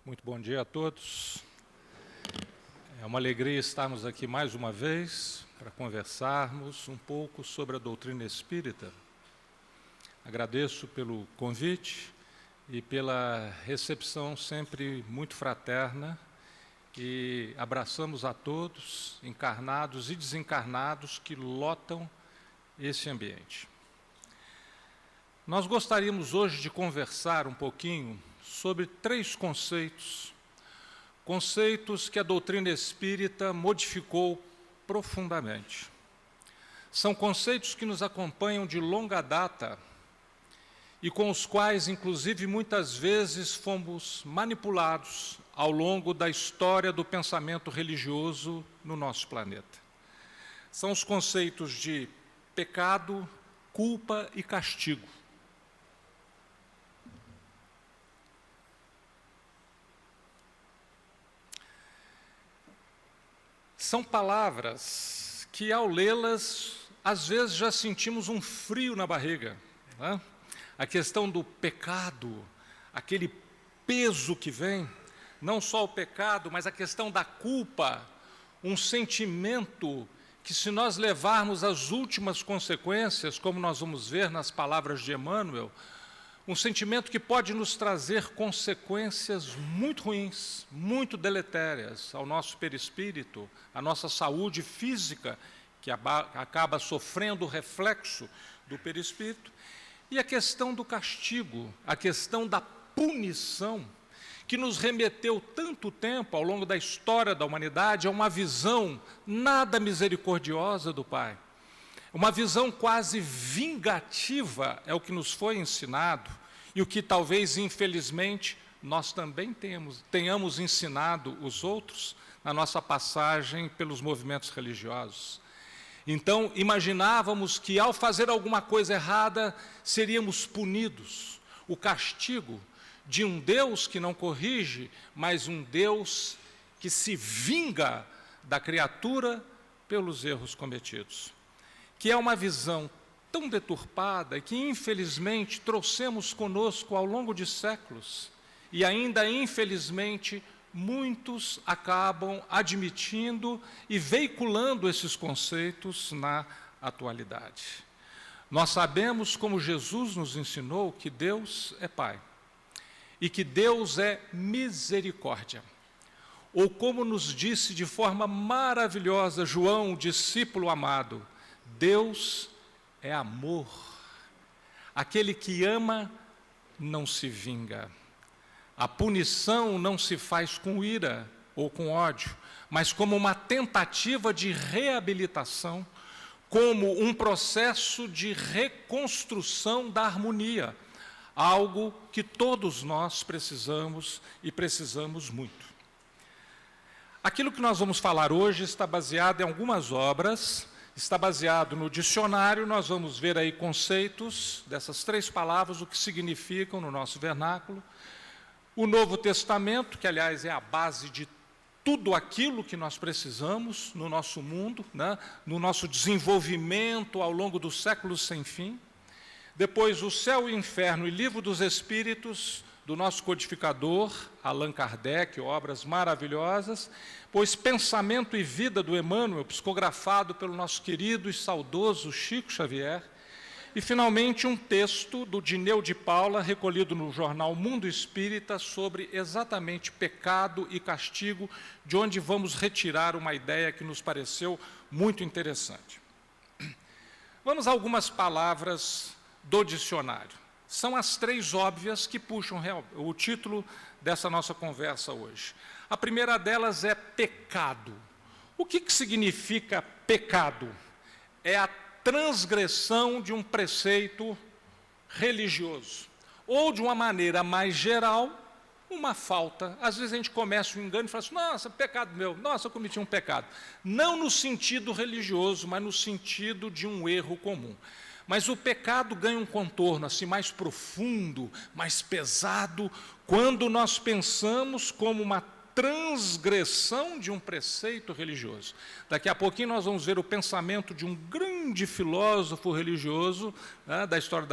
Muito bom dia a todos. É uma alegria estarmos aqui mais uma vez para conversarmos um pouco sobre a doutrina espírita. Agradeço pelo convite e pela recepção sempre muito fraterna e abraçamos a todos, encarnados e desencarnados, que lotam esse ambiente. Nós gostaríamos hoje de conversar um pouquinho sobre três conceitos que a doutrina espírita modificou profundamente. São conceitos que nos acompanham de longa data e com os quais, inclusive, muitas vezes fomos manipulados ao longo da história do pensamento religioso no nosso planeta. São os conceitos de pecado, culpa e castigo. São palavras que, ao lê-las, às vezes já sentimos um frio na barriga, né? A questão do pecado, aquele peso que vem, não só o pecado, mas a questão da culpa, um sentimento que, se nós levarmos às últimas consequências, como nós vamos ver nas palavras de Emmanuel, um sentimento que pode nos trazer consequências muito ruins, muito deletérias ao nosso perispírito, à nossa saúde física, que acaba sofrendo o reflexo do perispírito, e a questão do castigo, a questão da punição, que nos remeteu tanto tempo ao longo da história da humanidade a uma visão nada misericordiosa do Pai. Uma visão quase vingativa é o que nos foi ensinado e o que talvez, infelizmente, nós também tenhamos ensinado os outros na nossa passagem pelos movimentos religiosos. Então, imaginávamos que ao fazer alguma coisa errada, seríamos punidos. O castigo de um Deus que não corrige, mas um Deus que se vinga da criatura pelos erros cometidos. Que é uma visão tão deturpada e que, infelizmente, trouxemos conosco ao longo de séculos. E ainda, infelizmente, muitos acabam admitindo e veiculando esses conceitos na atualidade. Nós sabemos, como Jesus nos ensinou, que Deus é Pai e que Deus é misericórdia. Ou como nos disse de forma maravilhosa João, discípulo amado, Deus é amor. Aquele que ama não se vinga. A punição não se faz com ira ou com ódio, mas como uma tentativa de reabilitação, como um processo de reconstrução da harmonia, algo que todos nós precisamos e precisamos muito. Aquilo que nós vamos falar hoje está baseado em algumas obras, está baseado no dicionário. Nós vamos ver aí conceitos dessas três palavras, o que significam no nosso vernáculo. O Novo Testamento, que aliás é a base de tudo aquilo que nós precisamos no nosso mundo, né? No nosso desenvolvimento ao longo dos séculos sem fim. Depois o Céu e o Inferno e Livro dos Espíritos, do nosso codificador, Allan Kardec, obras maravilhosas. Pois Pensamento e Vida, do Emmanuel, psicografado pelo nosso querido e saudoso Chico Xavier. E, finalmente, um texto do Dineu de Paula, recolhido no jornal Mundo Espírita, sobre exatamente pecado e castigo, de onde vamos retirar uma ideia que nos pareceu muito interessante. Vamos a algumas palavras do dicionário. São as três óbvias que puxam o título dessa nossa conversa hoje. A primeira delas é pecado. O que significa pecado? É a transgressão de um preceito religioso, ou, de uma maneira mais geral, uma falta. Às vezes a gente começa um engano e fala assim, nossa, pecado meu, nossa, eu cometi um pecado. Não no sentido religioso, mas no sentido de um erro comum. Mas o pecado ganha um contorno assim mais profundo, mais pesado, quando nós pensamos como uma transgressão de um preceito religioso. Daqui a pouquinho nós vamos ver o pensamento de um grande filósofo religioso, né, da história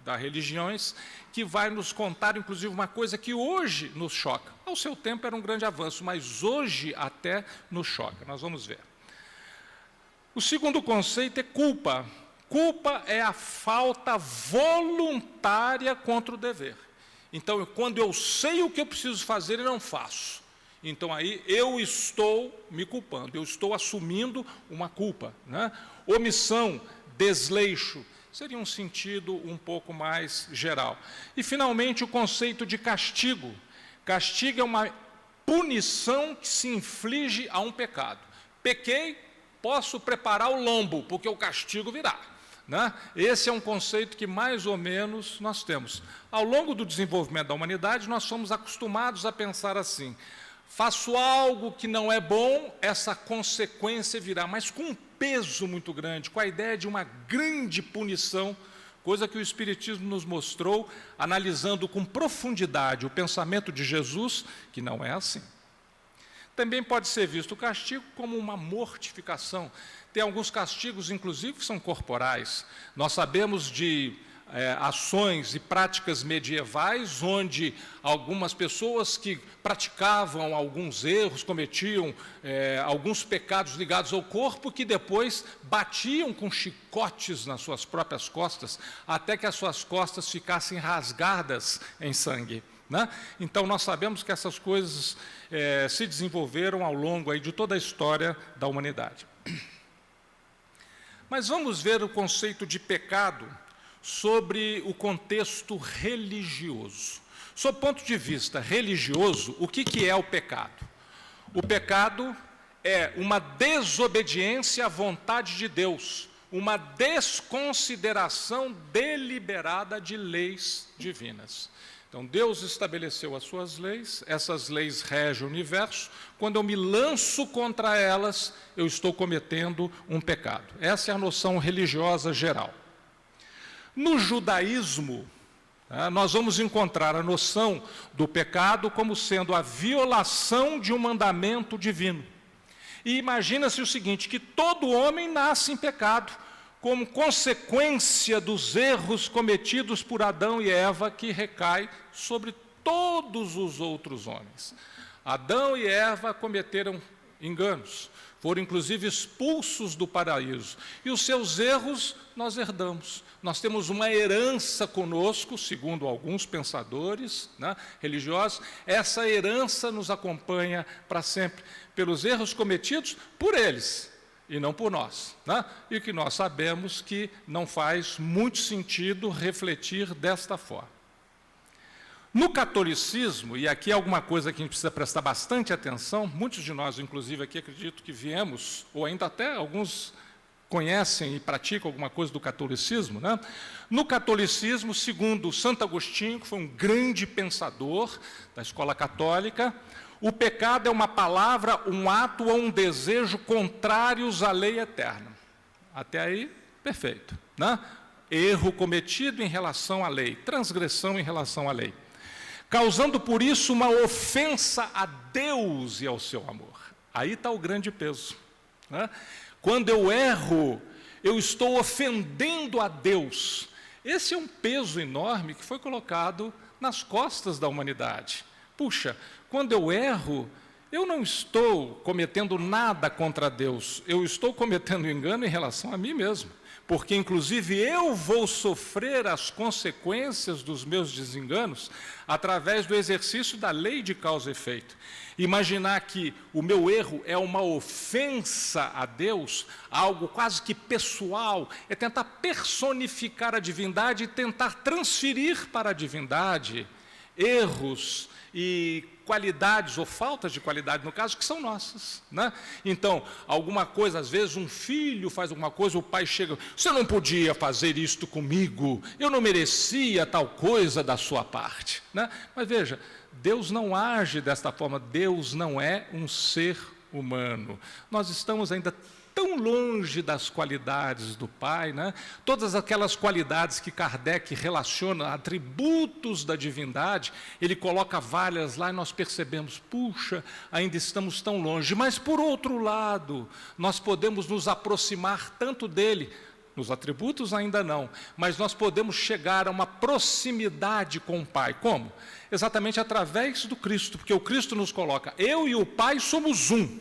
das religiões, que vai nos contar, inclusive, uma coisa que hoje nos choca. Ao seu tempo era um grande avanço, mas hoje até nos choca. Nós vamos ver. O segundo conceito é culpa. Culpa é a falta voluntária contra o dever. Então, quando eu sei o que eu preciso fazer e não faço, então aí eu estou me culpando, eu estou assumindo uma culpa, né? Omissão, desleixo, seria um sentido um pouco mais geral. E, finalmente, o conceito de castigo. Castigo é uma punição que se inflige a um pecado. Pequei, posso preparar o lombo, porque o castigo virá. Né? Esse é um conceito que, mais ou menos, nós temos. Ao longo do desenvolvimento da humanidade, nós somos acostumados a pensar assim: faço algo que não é bom, essa consequência virá, mas com um peso muito grande, com a ideia de uma grande punição, coisa que o Espiritismo nos mostrou, analisando com profundidade o pensamento de Jesus, que não é assim. Também pode ser visto o castigo como uma mortificação. Tem alguns castigos, inclusive, que são corporais. Nós sabemos de ações e práticas medievais, onde algumas pessoas que praticavam alguns erros, cometiam alguns pecados ligados ao corpo, que depois batiam com chicotes nas suas próprias costas, até que as suas costas ficassem rasgadas em sangue. Né? Então, nós sabemos que essas coisas se desenvolveram ao longo aí de toda a história da humanidade. Mas vamos ver o conceito de pecado sobre o contexto religioso. Sob o ponto de vista religioso, o que é o pecado? O pecado é uma desobediência à vontade de Deus, uma desconsideração deliberada de leis divinas. Então, Deus estabeleceu as suas leis, essas leis regem o universo. Quando eu me lanço contra elas, eu estou cometendo um pecado. Essa é a noção religiosa geral. No judaísmo, nós vamos encontrar a noção do pecado como sendo a violação de um mandamento divino. E imagina-se o seguinte, que todo homem nasce em pecado, como consequência dos erros cometidos por Adão e Eva, que recai sobre todos os outros homens. Adão e Eva cometeram enganos, foram inclusive expulsos do paraíso, e os seus erros nós herdamos. Nós temos uma herança conosco, segundo alguns pensadores religiosos, essa herança nos acompanha para sempre, pelos erros cometidos por eles, e não por nós, e que nós sabemos que não faz muito sentido refletir desta forma. No catolicismo, e aqui é alguma coisa que a gente precisa prestar bastante atenção, muitos de nós, inclusive, aqui acredito que viemos, ou ainda até alguns conhecem e praticam alguma coisa do catolicismo, No catolicismo, segundo Santo Agostinho, que foi um grande pensador da escola católica, o pecado é uma palavra, um ato ou um desejo contrários à lei eterna. Até aí, perfeito. Erro cometido em relação à lei, transgressão em relação à lei. Causando por isso uma ofensa a Deus e ao seu amor. Aí está o grande peso. Quando eu erro, eu estou ofendendo a Deus. Esse é um peso enorme que foi colocado nas costas da humanidade. Puxa, quando eu erro, eu não estou cometendo nada contra Deus, eu estou cometendo engano em relação a mim mesmo, porque inclusive eu vou sofrer as consequências dos meus desenganos através do exercício da lei de causa e efeito. Imaginar que o meu erro é uma ofensa a Deus, algo quase que pessoal, é tentar personificar a divindade e tentar transferir para a divindade erros e qualidades, ou faltas de qualidade, no caso, que são nossas. Então, alguma coisa, às vezes um filho faz alguma coisa, o pai chega, você não podia fazer isto comigo, eu não merecia tal coisa da sua parte. Mas veja, Deus não age desta forma, Deus não é um ser humano. Nós estamos ainda tão longe das qualidades do Pai, Todas aquelas qualidades que Kardec relaciona, atributos da divindade, ele coloca várias lá e nós percebemos, puxa, ainda estamos tão longe. Mas, por outro lado, nós podemos nos aproximar tanto dele, nos atributos ainda não, mas nós podemos chegar a uma proximidade com o Pai. Como? Exatamente através do Cristo, porque o Cristo nos coloca, eu e o Pai somos um,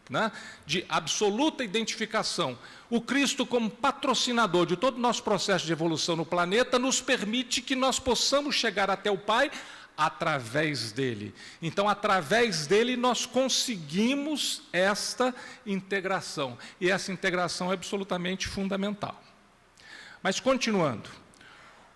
né? De absoluta identificação. O Cristo, como patrocinador de todo o nosso processo de evolução no planeta, nos permite que nós possamos chegar até o Pai através dele. Então, através dele, nós conseguimos esta integração. E essa integração é absolutamente fundamental. Mas, continuando,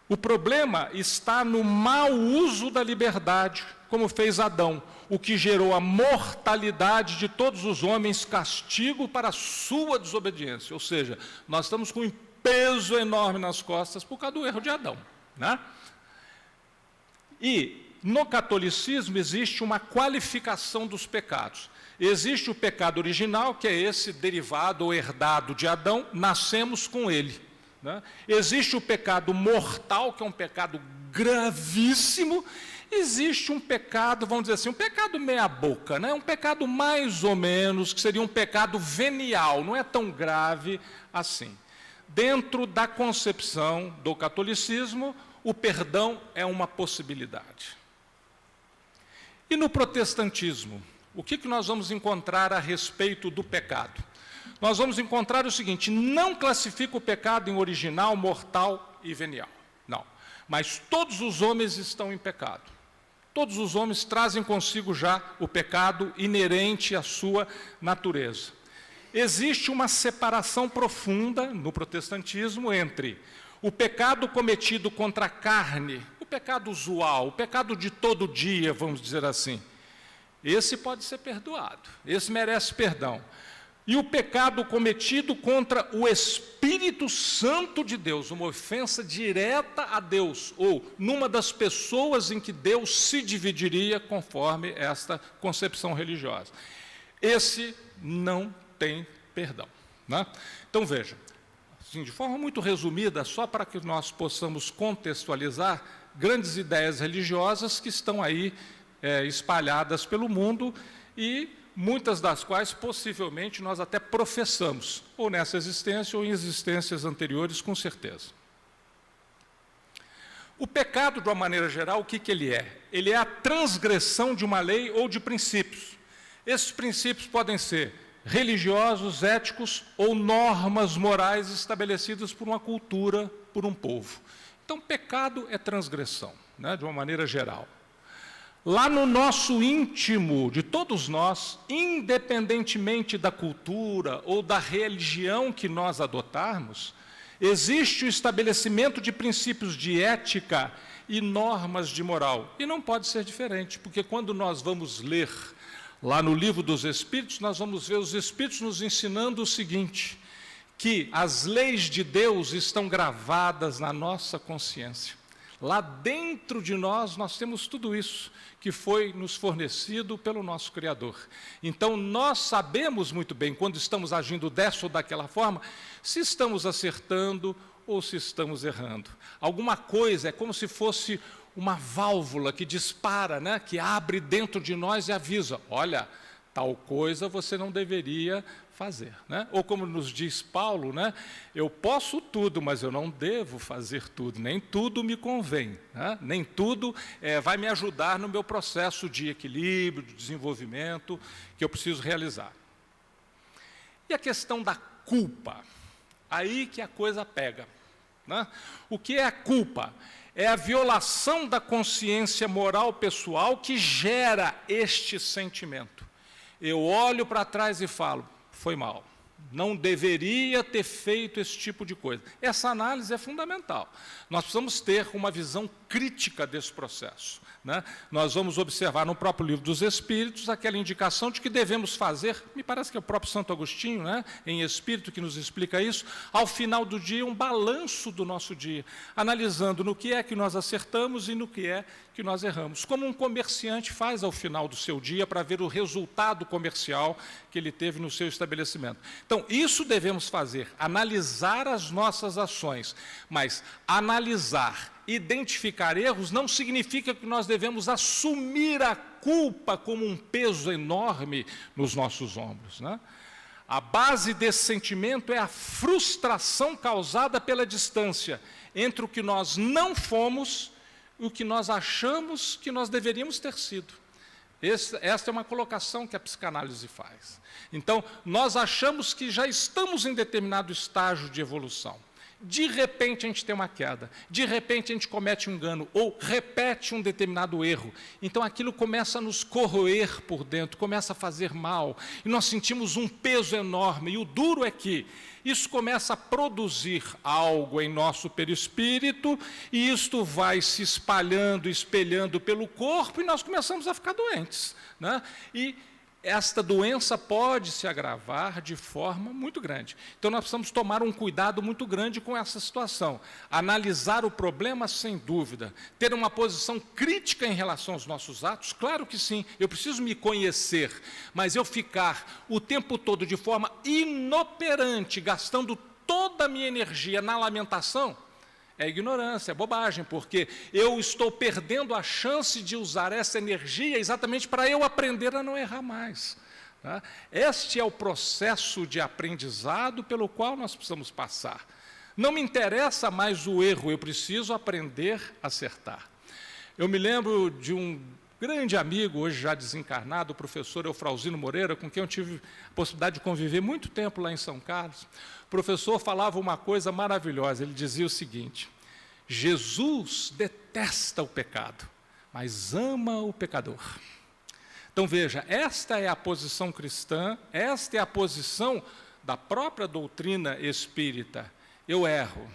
o problema está no mau uso da liberdade, como fez Adão, o que gerou a mortalidade de todos os homens, castigo para a sua desobediência. Ou seja, nós estamos com um peso enorme nas costas por causa do erro de Adão, né? E no catolicismo existe uma qualificação dos pecados. Existe o pecado original, que é esse derivado ou herdado de Adão, nascemos com ele, né? Existe o pecado mortal, que é um pecado gravíssimo. Existe um pecado, vamos dizer assim, um pecado meia-boca, né? Um pecado mais ou menos, que seria um pecado venial, não é tão grave assim. Dentro da concepção do catolicismo, o perdão é uma possibilidade. E no protestantismo, o que nós vamos encontrar a respeito do pecado? Nós vamos encontrar o seguinte: não classifica o pecado em original, mortal e venial. Não. Mas todos os homens estão em pecado. Todos os homens trazem consigo já o pecado inerente à sua natureza. Existe uma separação profunda no protestantismo entre o pecado cometido contra a carne, o pecado usual, o pecado de todo dia, vamos dizer assim. Esse pode ser perdoado, esse merece perdão. E o pecado cometido contra o Espírito Santo de Deus, uma ofensa direta a Deus, ou numa das pessoas em que Deus se dividiria conforme esta concepção religiosa. Esse não tem perdão, né? Então veja, assim, de forma muito resumida, só para que nós possamos contextualizar grandes ideias religiosas que estão aí espalhadas pelo mundo e muitas das quais possivelmente nós até professamos, ou nessa existência ou em existências anteriores, com certeza. O pecado, de uma maneira geral, o que ele é? Ele é a transgressão de uma lei ou de princípios. Esses princípios podem ser religiosos, éticos ou normas morais estabelecidas por uma cultura, por um povo. Então, pecado é transgressão, né, de uma maneira geral. Lá no nosso íntimo, de todos nós, independentemente da cultura ou da religião que nós adotarmos, existe o estabelecimento de princípios de ética e normas de moral. E não pode ser diferente, porque quando nós vamos ler lá no Livro dos Espíritos, nós vamos ver os Espíritos nos ensinando o seguinte, que as leis de Deus estão gravadas na nossa consciência. Lá dentro de nós temos tudo isso que foi nos fornecido pelo nosso Criador. Então, nós sabemos muito bem, quando estamos agindo dessa ou daquela forma, se estamos acertando ou se estamos errando. Alguma coisa, é como se fosse uma válvula que dispara, né, que abre dentro de nós e avisa, olha, tal coisa você não deveria fazer, né? Ou como nos diz Paulo, né, eu posso tudo, mas eu não devo fazer tudo, nem tudo me convém, né? Nem tudo vai me ajudar no meu processo de equilíbrio, de desenvolvimento que eu preciso realizar. E a questão da culpa, aí que a coisa pega, né? O que é a culpa? É a violação da consciência moral pessoal que gera este sentimento. Eu olho para trás e falo, foi mal, não deveria ter feito esse tipo de coisa. Essa análise é fundamental. Nós precisamos ter uma visão crítica desse processo, né? Nós vamos observar no próprio Livro dos Espíritos aquela indicação de que devemos fazer, me parece que é o próprio Santo Agostinho, né, em Espírito, que nos explica isso, ao final do dia, um balanço do nosso dia, analisando no que é que nós acertamos e no que é que nós erramos. Como um comerciante faz ao final do seu dia para ver o resultado comercial que ele teve no seu estabelecimento. Então, isso devemos fazer, analisar as nossas ações, mas analisar, identificar erros não significa que nós devemos assumir a culpa como um peso enorme nos nossos ombros, né? A base desse sentimento é a frustração causada pela distância entre o que nós não fomos e o que nós achamos que nós deveríamos ter sido. Esta é uma colocação que a psicanálise faz. Então, nós achamos que já estamos em determinado estágio de evolução. De repente a gente tem uma queda, de repente a gente comete um engano ou repete um determinado erro. Então aquilo começa a nos corroer por dentro, começa a fazer mal, e nós sentimos um peso enorme. E o duro é que isso começa a produzir algo em nosso perispírito, e isto vai se espalhando, espelhando pelo corpo, e nós começamos a ficar doentes, né? E esta doença pode se agravar de forma muito grande. Então, nós precisamos tomar um cuidado muito grande com essa situação. Analisar o problema, sem dúvida. Ter uma posição crítica em relação aos nossos atos, claro que sim. Eu preciso me conhecer, mas eu ficar o tempo todo de forma inoperante, gastando toda a minha energia na lamentação, é ignorância, é bobagem, porque eu estou perdendo a chance de usar essa energia exatamente para eu aprender a não errar mais. Tá? Este é o processo de aprendizado pelo qual nós precisamos passar. Não me interessa mais o erro, eu preciso aprender a acertar. Eu me lembro de um grande amigo, hoje já desencarnado, o professor Eufrauzino Moreira, com quem eu tive a possibilidade de conviver muito tempo lá em São Carlos. O professor falava uma coisa maravilhosa, ele dizia o seguinte: Jesus detesta o pecado, mas ama o pecador. Então veja, esta é a posição cristã, esta é a posição da própria doutrina espírita. Eu erro,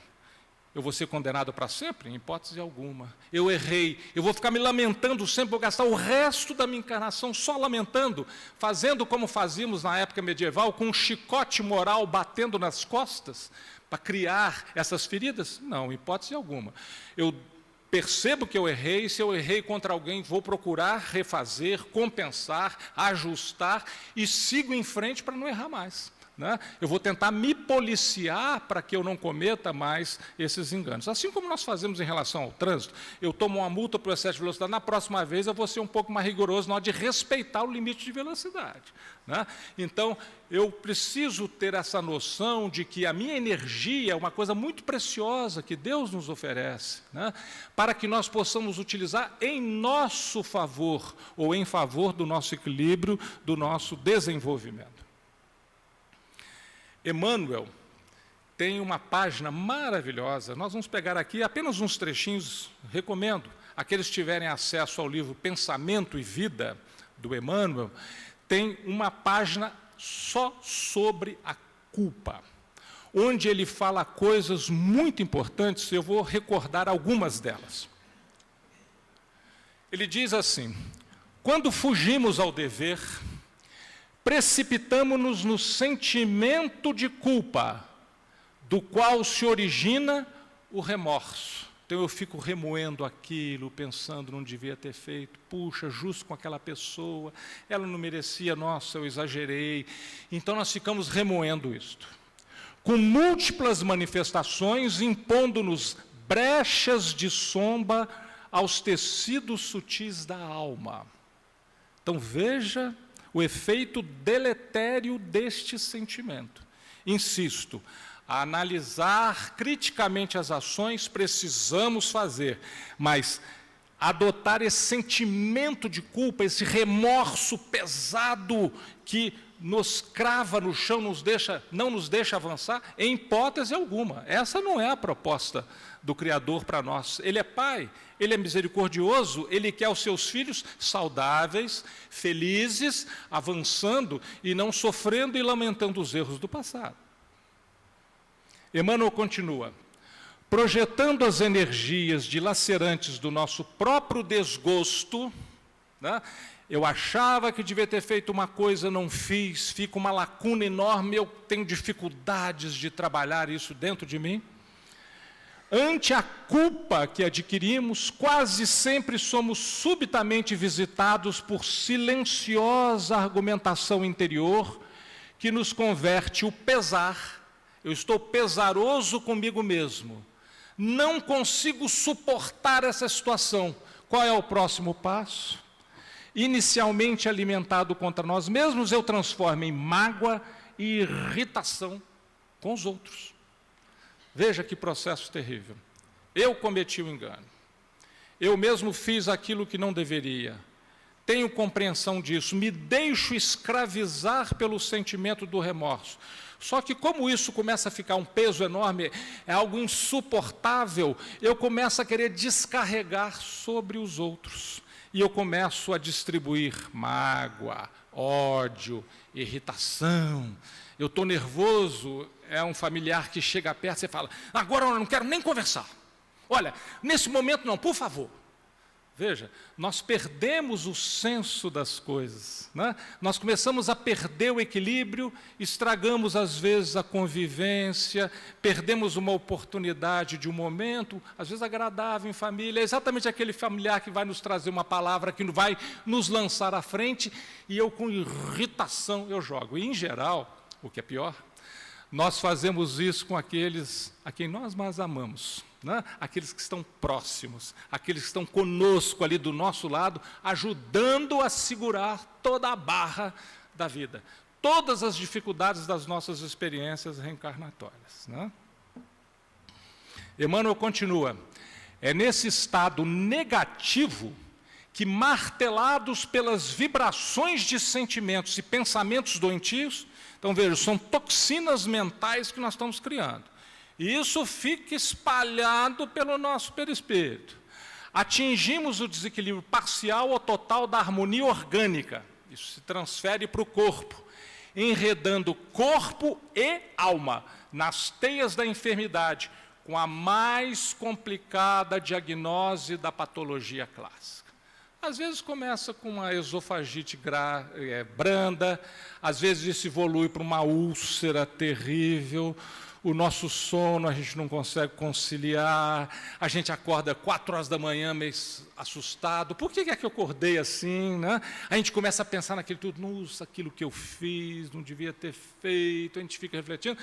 eu vou ser condenado para sempre? Em hipótese alguma. Eu errei, eu vou ficar me lamentando sempre, vou gastar o resto da minha encarnação só lamentando, fazendo como fazíamos na época medieval, com um chicote moral batendo nas costas, para criar essas feridas? Não, em hipótese alguma. Eu percebo que eu errei, se eu errei contra alguém, vou procurar refazer, compensar, ajustar e sigo em frente para não errar mais. Né? Eu vou tentar me policiar para que eu não cometa mais esses enganos. Assim como nós fazemos em relação ao trânsito, eu tomo uma multa por excesso de velocidade, na próxima vez eu vou ser um pouco mais rigoroso na hora de respeitar o limite de velocidade. Né? Então, eu preciso ter essa noção de que a minha energia é uma coisa muito preciosa que Deus nos oferece, né? Para que nós possamos utilizar em nosso favor, ou em favor do nosso equilíbrio, do nosso desenvolvimento. Emmanuel tem uma página maravilhosa, nós vamos pegar aqui apenas uns trechinhos, recomendo, aqueles que tiverem acesso ao livro Pensamento e Vida, do Emmanuel, tem uma página só sobre a culpa, onde ele fala coisas muito importantes, eu vou recordar algumas delas. Ele diz assim: quando fugimos ao dever, precipitamo-nos no sentimento de culpa, do qual se origina o remorso. Então eu fico remoendo aquilo, pensando, não devia ter feito, puxa, justo com aquela pessoa, ela não merecia, nossa, eu exagerei. Então nós ficamos remoendo isto, com múltiplas manifestações, impondo-nos brechas de sombra aos tecidos sutis da alma. Então veja o efeito deletério deste sentimento. Insisto, a analisar criticamente as ações precisamos fazer, mas adotar esse sentimento de culpa, esse remorso pesado que nos crava no chão, não nos deixa avançar, em hipótese alguma. Essa não é a proposta do Criador para nós. Ele é Pai, Ele é misericordioso, Ele quer os seus filhos saudáveis, felizes, avançando e não sofrendo e lamentando os erros do passado. Emmanuel continua: projetando as energias dilacerantes do nosso próprio desgosto, né? Eu achava que devia ter feito uma coisa, não fiz, fica uma lacuna enorme, eu tenho dificuldades de trabalhar isso dentro de mim. Ante a culpa que adquirimos, quase sempre somos subitamente visitados por silenciosa argumentação interior que nos converte o pesar. Eu estou pesaroso comigo mesmo, não consigo suportar essa situação. Qual é o próximo passo? Inicialmente alimentado contra nós mesmos, eu transformo em mágoa e irritação com os outros. Veja que processo terrível. Eu cometi o engano. Eu mesmo fiz aquilo que não deveria. Tenho compreensão disso. Me deixo escravizar pelo sentimento do remorso. Só que como isso começa a ficar um peso enorme, é algo insuportável, eu começo a querer descarregar sobre os outros. E eu começo a distribuir mágoa, ódio, irritação. Eu estou nervoso, é um familiar que chega perto e você fala, agora eu não quero nem conversar. Olha, nesse momento não, por favor. Veja, nós perdemos o senso das coisas, né? Nós começamos a perder o equilíbrio, estragamos às vezes a convivência, perdemos uma oportunidade de um momento, às vezes agradável em família, é exatamente aquele familiar que vai nos trazer uma palavra, que vai nos lançar à frente, e eu com irritação eu jogo. E em geral, o que é pior, nós fazemos isso com aqueles a quem nós mais amamos. Né? Aqueles que estão próximos, aqueles que estão conosco ali do nosso lado, ajudando a segurar toda a barra da vida, todas as dificuldades das nossas experiências reencarnatórias. Né? Emmanuel continua, é nesse estado negativo que, martelados pelas vibrações de sentimentos e pensamentos doentios, então veja, são toxinas mentais que nós estamos criando. E isso fica espalhado pelo nosso perispírito. Atingimos o desequilíbrio parcial ou total da harmonia orgânica. Isso se transfere para o corpo, enredando corpo e alma nas teias da enfermidade, com a mais complicada diagnose da patologia clássica. Às vezes começa com uma esofagite branda, às vezes isso evolui para uma úlcera terrível. O nosso sono a gente não consegue conciliar, a gente acorda 4 horas da manhã meio assustado. Por que é que eu acordei assim? Né? A gente começa a pensar naquilo tudo, nossa, aquilo que eu fiz, não devia ter feito, a gente fica refletindo.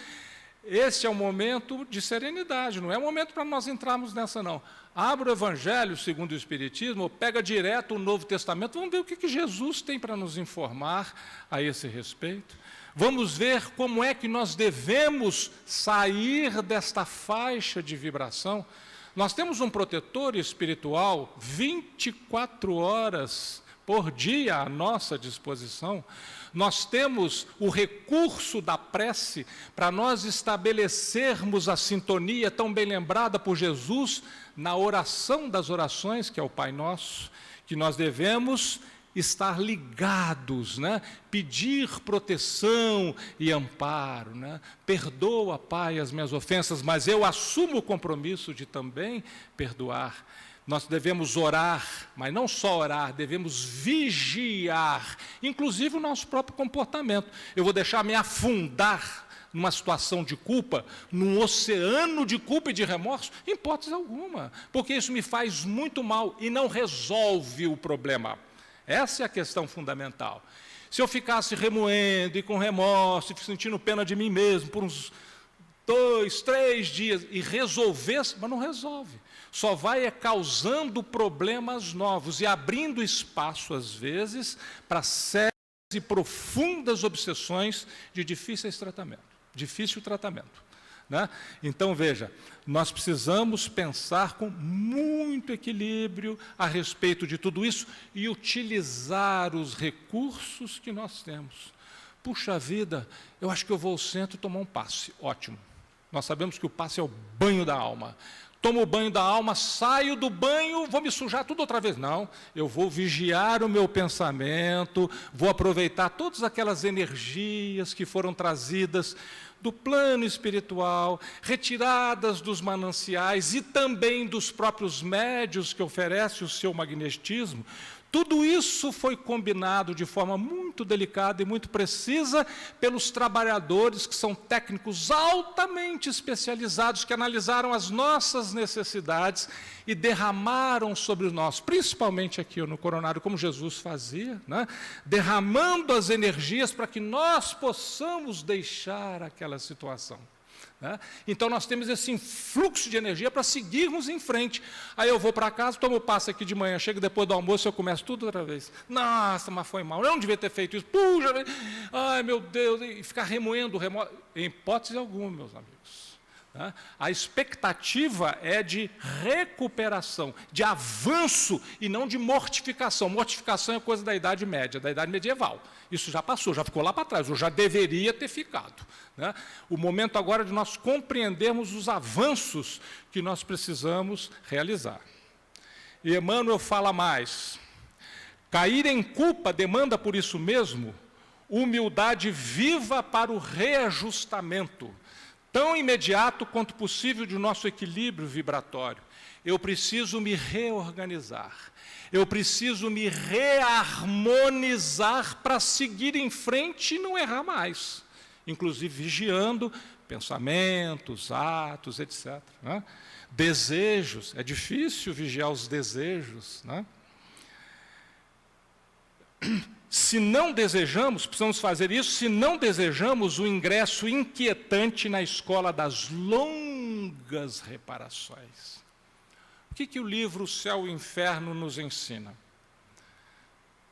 Esse é o momento de serenidade, não é o momento para nós entrarmos nessa não. Abra o Evangelho segundo o Espiritismo, ou pega direto o Novo Testamento, vamos ver o que Jesus tem para nos informar a esse respeito. Vamos ver como é que nós devemos sair desta faixa de vibração. Nós temos um protetor espiritual 24 horas por dia à nossa disposição. Nós temos o recurso da prece para nós estabelecermos a sintonia tão bem lembrada por Jesus na oração das orações, que é o Pai Nosso, que nós devemos estar ligados, né? Pedir proteção e amparo. Né? Perdoa, Pai, as minhas ofensas, mas eu assumo o compromisso de também perdoar. Nós devemos orar, mas não só orar, devemos vigiar, inclusive o nosso próprio comportamento. Eu vou deixar me afundar numa situação de culpa, num oceano de culpa e de remorso? Em hipótese alguma, porque isso me faz muito mal e não resolve o problema. Essa é a questão fundamental. Se eu ficasse remoendo e com remorso, e sentindo pena de mim mesmo por uns 2, 3 dias e resolvesse, mas não resolve. Só vai causando problemas novos e abrindo espaço, às vezes, para sérias e profundas obsessões de difícil tratamento. Né? Então, veja, nós precisamos pensar com muito equilíbrio a respeito de tudo isso e utilizar os recursos que nós temos. Puxa vida, eu acho que eu vou ao centro tomar um passe. Ótimo. Nós sabemos que o passe é o banho da alma. Tomo o banho da alma, saio do banho, vou me sujar tudo outra vez. Não, eu vou vigiar o meu pensamento, vou aproveitar todas aquelas energias que foram trazidas do plano espiritual, retiradas dos mananciais e também dos próprios médios que oferecem o seu magnetismo. Tudo isso foi combinado de forma muito delicada e muito precisa pelos trabalhadores que são técnicos altamente especializados, que analisaram as nossas necessidades e derramaram sobre nós, principalmente aqui no coronário, como Jesus fazia, né? Derramando as energias para que nós possamos deixar aquela situação. né? Então, nós temos esse influxo de energia para seguirmos em frente. Aí eu vou para casa, tomo o passe aqui de manhã, chego depois do almoço, eu começo tudo outra vez. Nossa, mas foi mal, eu não devia ter feito isso. Puxa, ai meu Deus, e ficar remoendo, em hipótese alguma, meus amigos. A expectativa é de recuperação, de avanço e não de mortificação. Mortificação é coisa da Idade Média, da Idade Medieval. Isso já passou, já ficou lá para trás, ou já deveria ter ficado, né? O momento agora é de nós compreendermos os avanços que nós precisamos realizar. E Emmanuel fala mais. Cair em culpa demanda por isso mesmo humildade viva para o reajustamento, tão imediato quanto possível de nosso equilíbrio vibratório. Eu preciso me reorganizar, eu preciso me reharmonizar para seguir em frente e não errar mais, inclusive vigiando pensamentos, atos, etc., né? Desejos, é difícil vigiar os desejos, né? Se não desejamos, precisamos fazer isso, se não desejamos o ingresso inquietante na escola das longas reparações. O que o livro O Céu e o Inferno nos ensina?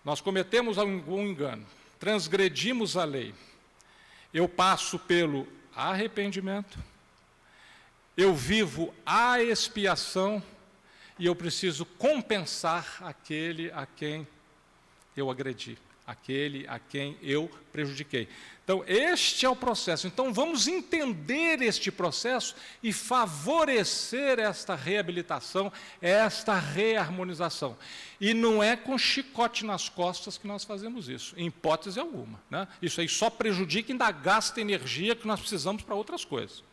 Nós cometemos um engano, transgredimos a lei. Eu passo pelo arrependimento, eu vivo a expiação e eu preciso compensar aquele a quem eu agredi, aquele a quem eu prejudiquei. Então, este é o processo. Então, vamos entender este processo e favorecer esta reabilitação, esta reharmonização. E não é com chicote nas costas que nós fazemos isso, em hipótese alguma, né? Isso aí só prejudica e ainda gasta energia que nós precisamos para outras coisas.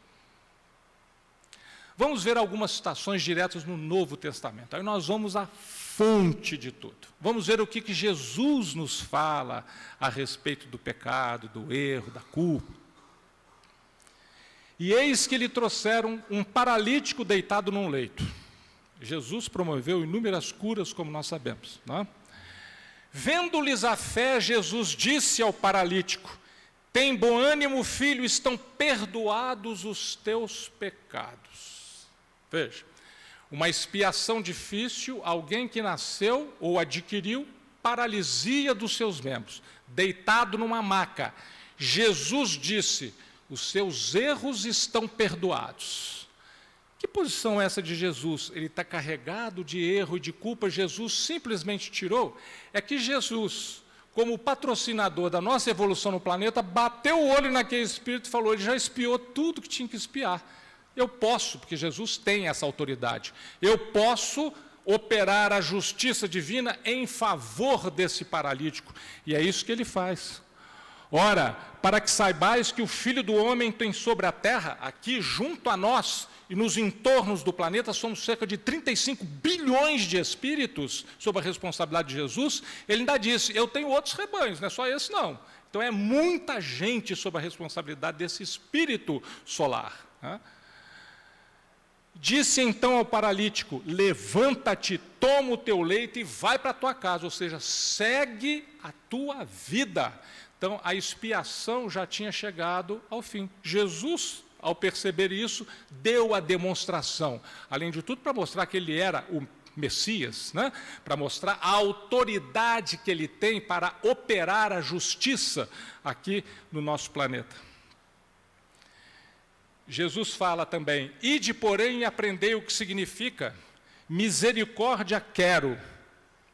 Vamos ver algumas citações diretas no Novo Testamento. Aí nós vamos à fonte de tudo. Vamos ver o que Jesus nos fala a respeito do pecado, do erro, da culpa. E eis que lhe trouxeram um paralítico deitado num leito. Jesus promoveu inúmeras curas, como nós sabemos, né? Vendo-lhes a fé, Jesus disse ao paralítico: tem bom ânimo, filho, estão perdoados os teus pecados. Veja, uma expiação difícil, alguém que nasceu ou adquiriu paralisia dos seus membros, deitado numa maca. Jesus disse: os seus erros estão perdoados. Que posição é essa de Jesus? Ele está carregado de erro e de culpa, Jesus simplesmente tirou? É que Jesus, como patrocinador da nossa evolução no planeta, bateu o olho naquele espírito e falou: ele já expiou tudo que tinha que expiar. Eu posso, porque Jesus tem essa autoridade, eu posso operar a justiça divina em favor desse paralítico. E é isso que ele faz. Ora, para que saibais que o Filho do Homem tem sobre a terra, aqui junto a nós e nos entornos do planeta, somos cerca de 35 bilhões de espíritos sob a responsabilidade de Jesus, ele ainda disse: eu tenho outros rebanhos, não é só esse não. Então é muita gente sob a responsabilidade desse espírito solar, né? Disse então ao paralítico: levanta-te, toma o teu leito e vai para a tua casa, ou seja, segue a tua vida. Então, a expiação já tinha chegado ao fim. Jesus, ao perceber isso, deu a demonstração, além de tudo para mostrar que ele era o Messias, né? Para mostrar a autoridade que ele tem para operar a justiça aqui no nosso planeta. Jesus fala também: ide, porém, e aprendei o que significa misericórdia quero,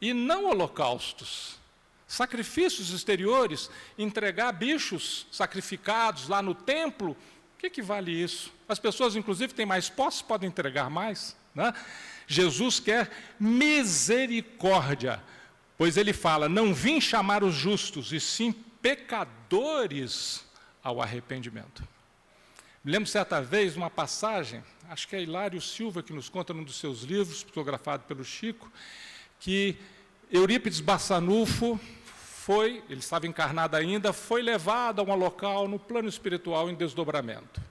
e não holocaustos, sacrifícios exteriores, entregar bichos sacrificados lá no templo. O que vale isso? As pessoas, inclusive, têm mais posse, podem entregar mais, né? Jesus quer misericórdia, pois ele fala: não vim chamar os justos, e sim pecadores ao arrependimento. Me lembro certa vez uma passagem, acho que é Hilário Silva que nos conta num dos seus livros, psicografado pelo Chico, que Eurípides Barçanufo ele estava encarnado ainda, foi levado a um local no plano espiritual em desdobramento.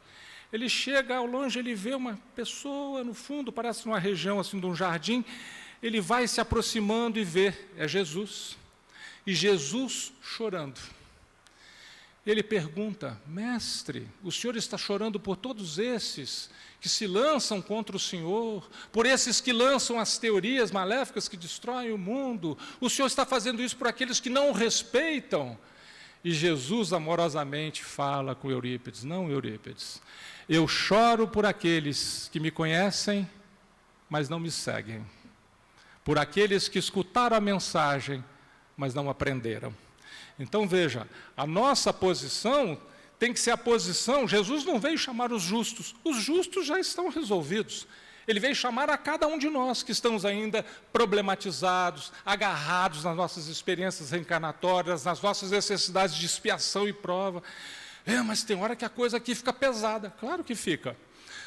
Ele chega ao longe, ele vê uma pessoa no fundo, parece numa região assim de um jardim, ele vai se aproximando e vê, é Jesus. E Jesus chorando. Ele pergunta: mestre, o senhor está chorando por todos esses que se lançam contra o senhor, por esses que lançam as teorias maléficas que destroem o mundo, o senhor está fazendo isso por aqueles que não o respeitam? E Jesus amorosamente fala com Eurípides: não, Eurípides, eu choro por aqueles que me conhecem, mas não me seguem, por aqueles que escutaram a mensagem, mas não aprenderam. Então veja, a nossa posição tem que ser a posição. Jesus não veio chamar os justos já estão resolvidos. Ele veio chamar a cada um de nós que estamos ainda problematizados, agarrados nas nossas experiências reencarnatórias, nas nossas necessidades de expiação e prova. Mas tem hora que a coisa aqui fica pesada. Claro que fica.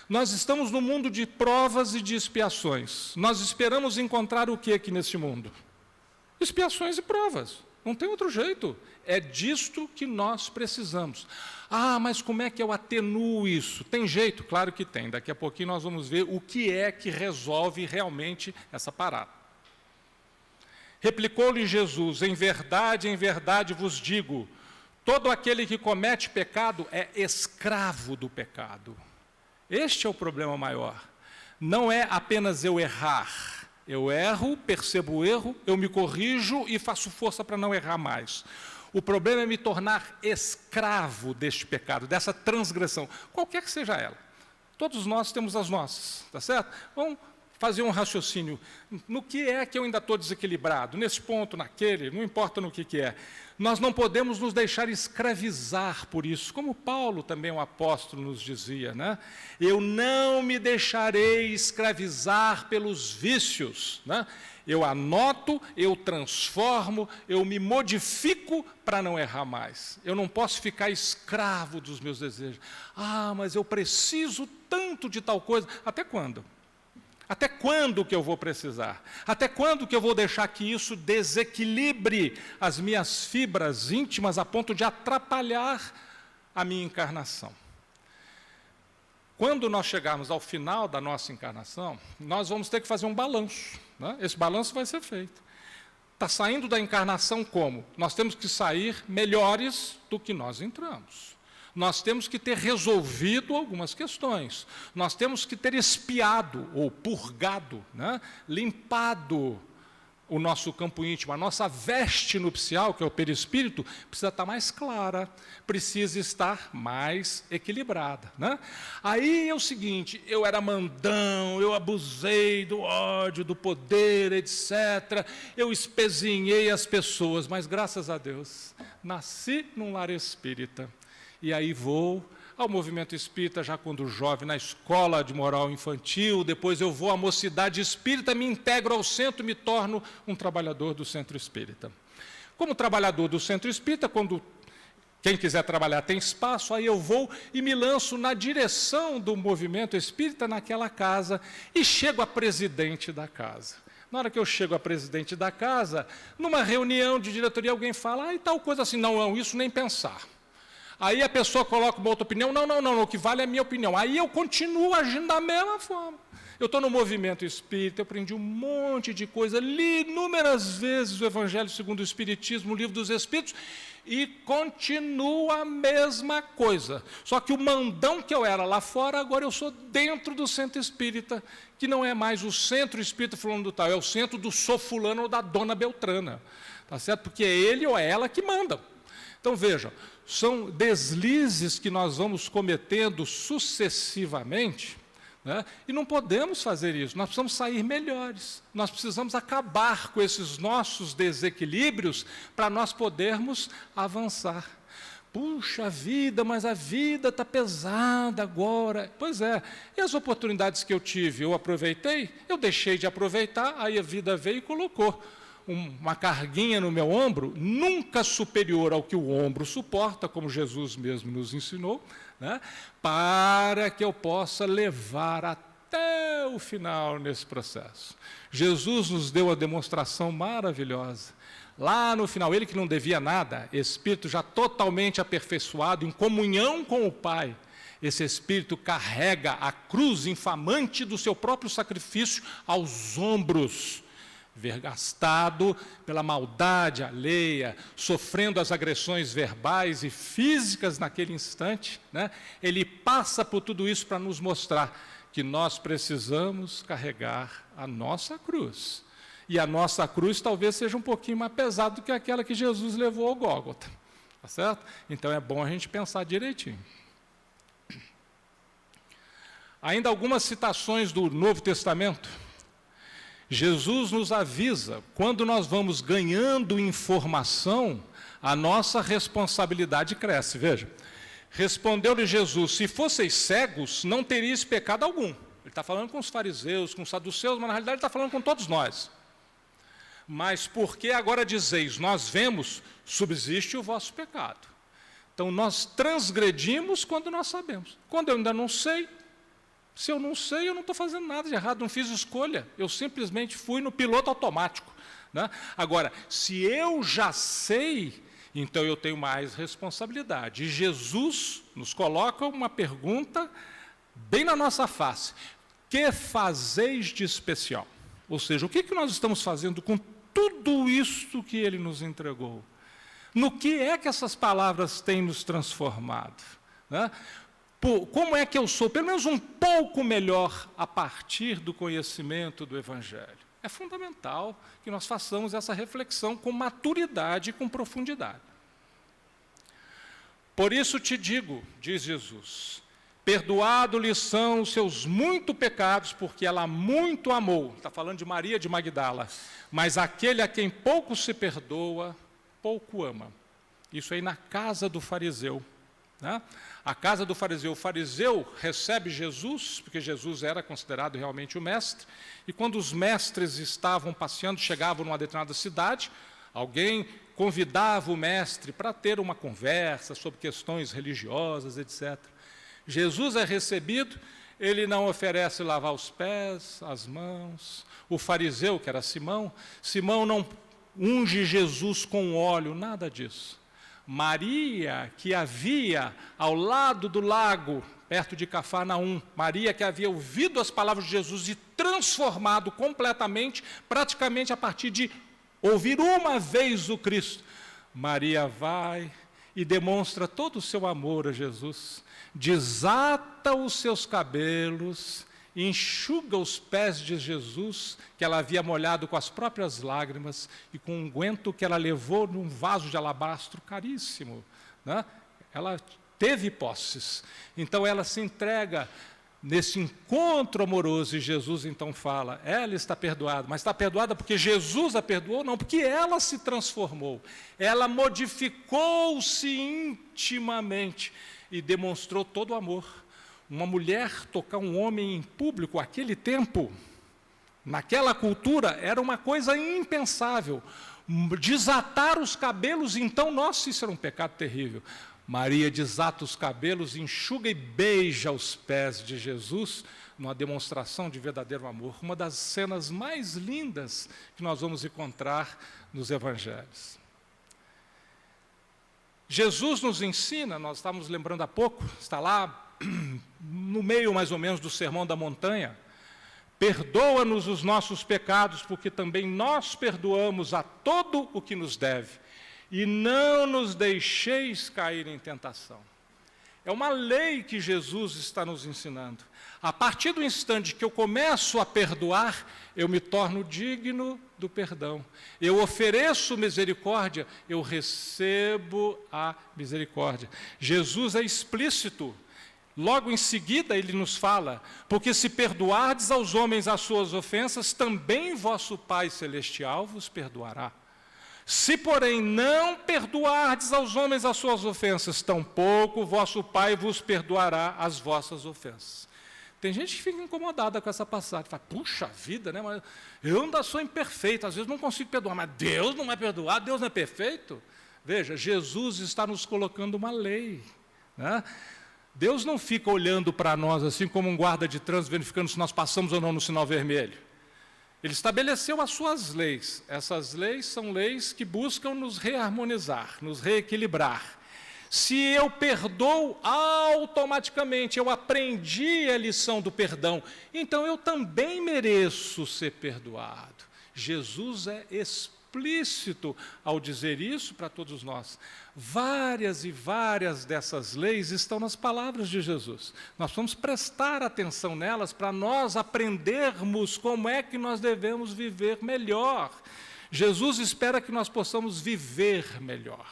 Nós estamos no mundo de provas e de expiações. Nós esperamos encontrar o que aqui neste mundo? Expiações e provas. Não tem outro jeito. É disto que nós precisamos. Mas como é que eu atenuo isso? Tem jeito? Claro que tem. Daqui a pouquinho nós vamos ver o que é que resolve realmente essa parada. Replicou-lhe Jesus: em verdade vos digo, todo aquele que comete pecado é escravo do pecado. Este é o problema maior. Não é apenas eu errar. Eu erro, percebo o erro, eu me corrijo e faço força para não errar mais. O problema é me tornar escravo deste pecado, dessa transgressão, qualquer que seja ela. Todos nós temos as nossas, tá certo? Vamos fazer um raciocínio. No que é que eu ainda estou desequilibrado? Nesse ponto, naquele, não importa no que é. Nós não podemos nos deixar escravizar por isso, como Paulo também, um apóstolo, nos dizia, né? Eu não me deixarei escravizar pelos vícios, né? Eu anoto, eu transformo, eu me modifico para não errar mais. Eu não posso ficar escravo dos meus desejos. Mas eu preciso tanto de tal coisa. Até quando? Até quando que eu vou precisar? Até quando que eu vou deixar que isso desequilibre as minhas fibras íntimas a ponto de atrapalhar a minha encarnação? Quando nós chegarmos ao final da nossa encarnação, nós vamos ter que fazer um balanço, né? Esse balanço vai ser feito. Está saindo da encarnação como? Nós temos que sair melhores do que nós entramos. Nós temos que ter resolvido algumas questões. Nós temos que ter expiado ou purgado, né? Limpado o nosso campo íntimo. A nossa veste nupcial, que é o perispírito, precisa estar mais clara, precisa estar mais equilibrada, né? Aí é o seguinte: eu era mandão, eu abusei do ódio, do poder, etc. Eu espezinhei as pessoas, mas graças a Deus, nasci num lar espírita. E aí vou ao movimento espírita já quando jovem, na escola de moral infantil, depois eu vou à mocidade espírita, me integro ao centro, me torno um trabalhador do centro espírita. Como trabalhador do centro espírita, quando quem quiser trabalhar tem espaço, aí eu vou e me lanço na direção do movimento espírita naquela casa e chego a presidente da casa. Na hora que eu chego a presidente da casa, numa reunião de diretoria, alguém fala, e tal coisa assim, não, isso nem pensar. Aí a pessoa coloca uma outra opinião, não, o que vale é a minha opinião. Aí eu continuo agindo da mesma forma. Eu estou no movimento espírita, eu aprendi um monte de coisa, li inúmeras vezes o Evangelho segundo o Espiritismo, o Livro dos Espíritos, e continua a mesma coisa. Só que o mandão que eu era lá fora, agora eu sou dentro do centro espírita, que não é mais o centro espírita fulano do tal, é o centro do sou fulano ou da dona Beltrana. Tá certo? Porque é ele ou é ela que mandam. Então, vejam, são deslizes que nós vamos cometendo sucessivamente, né? E não podemos fazer isso, nós precisamos sair melhores, nós precisamos acabar com esses nossos desequilíbrios para nós podermos avançar. Puxa vida, mas a vida está pesada agora. Pois é, e as oportunidades que eu tive, eu aproveitei? Eu deixei de aproveitar, aí a vida veio e colocou uma carguinha no meu ombro, nunca superior ao que o ombro suporta, como Jesus mesmo nos ensinou, né? Para que eu possa levar até o final nesse processo. Jesus nos deu a demonstração maravilhosa. Lá no final, ele que não devia nada, espírito já totalmente aperfeiçoado, em comunhão com o Pai, esse espírito carrega a cruz infamante do seu próprio sacrifício aos ombros, vergastado pela maldade alheia, sofrendo as agressões verbais e físicas naquele instante, né? Ele passa por tudo isso para nos mostrar que nós precisamos carregar a nossa cruz. E a nossa cruz talvez seja um pouquinho mais pesada do que aquela que Jesus levou ao Gólgota. Tá certo? Então é bom a gente pensar direitinho. Ainda algumas citações do Novo Testamento. Jesus nos avisa, quando nós vamos ganhando informação, a nossa responsabilidade cresce. Veja, respondeu-lhe Jesus, se fosseis cegos, não teríeis pecado algum. Ele está falando com os fariseus, com os saduceus, mas na realidade ele está falando com todos nós. Mas porque agora dizeis, nós vemos, subsiste o vosso pecado. Então nós transgredimos quando nós sabemos. Quando eu ainda não sei, se eu não sei, eu não estou fazendo nada de errado, não fiz escolha. Eu simplesmente fui no piloto automático, né? Agora, se eu já sei, então eu tenho mais responsabilidade. E Jesus nos coloca uma pergunta bem na nossa face. Que fazeis de especial? Ou seja, o que nós estamos fazendo com tudo isso que Ele nos entregou? No que é que essas palavras têm nos transformado, né? Como é que eu sou, pelo menos um pouco melhor, a partir do conhecimento do Evangelho? É fundamental que nós façamos essa reflexão com maturidade e com profundidade. Por isso te digo, diz Jesus, perdoado-lhe são os seus muitos pecados, porque ela muito amou. Está falando de Maria de Magdala. Mas aquele a quem pouco se perdoa, pouco ama. Isso aí na casa do fariseu, né? A casa do fariseu. O fariseu recebe Jesus, porque Jesus era considerado realmente o mestre, e quando os mestres estavam passeando, chegavam numa determinada cidade, alguém convidava o mestre para ter uma conversa sobre questões religiosas, etc. Jesus é recebido, ele não oferece lavar os pés, as mãos. O fariseu, que era Simão não unge Jesus com óleo, nada disso. Maria, que havia ao lado do lago, perto de Cafarnaum, Maria que havia ouvido as palavras de Jesus e transformado completamente, praticamente a partir de ouvir uma vez o Cristo, Maria vai e demonstra todo o seu amor a Jesus, desata os seus cabelos, enxuga os pés de Jesus, que ela havia molhado com as próprias lágrimas, e com um unguento que ela levou num vaso de alabastro caríssimo, né? Ela teve posses, então ela se entrega nesse encontro amoroso, e Jesus então fala, ela está perdoada, mas está perdoada porque Jesus a perdoou? Não, porque ela se transformou, ela modificou-se intimamente e demonstrou todo o amor. Uma mulher tocar um homem em público, aquele tempo, naquela cultura, era uma coisa impensável. Desatar os cabelos, então, nossa, isso era um pecado terrível. Maria desata os cabelos, enxuga e beija os pés de Jesus, numa demonstração de verdadeiro amor. Uma das cenas mais lindas que nós vamos encontrar nos Evangelhos. Jesus nos ensina, nós estávamos lembrando há pouco, está lá no meio mais ou menos do Sermão da Montanha, perdoa-nos os nossos pecados, porque também nós perdoamos a todo o que nos deve, e não nos deixeis cair em tentação. É uma lei que Jesus está nos ensinando. A partir do instante que eu começo a perdoar, eu me torno digno do perdão. Eu ofereço misericórdia, eu recebo a misericórdia. Jesus é explícito. Logo em seguida ele nos fala, porque se perdoardes aos homens as suas ofensas, também vosso Pai Celestial vos perdoará. Se, porém, não perdoardes aos homens as suas ofensas, tampouco vosso Pai vos perdoará as vossas ofensas. Tem gente que fica incomodada com essa passagem, fala, puxa vida, né? Mas eu ainda sou imperfeito, às vezes não consigo perdoar, mas Deus não vai perdoar, Deus não é perfeito? Veja, Jesus está nos colocando uma lei, né? Deus não fica olhando para nós assim como um guarda de trânsito, verificando se nós passamos ou não no sinal vermelho. Ele estabeleceu as suas leis. Essas leis são leis que buscam nos reharmonizar, nos reequilibrar. Se eu perdoo, automaticamente eu aprendi a lição do perdão, então eu também mereço ser perdoado. Jesus é explícito ao dizer isso para todos nós. Várias e várias dessas leis estão nas palavras de Jesus. Nós vamos prestar atenção nelas para nós aprendermos como é que nós devemos viver melhor. Jesus espera que nós possamos viver melhor.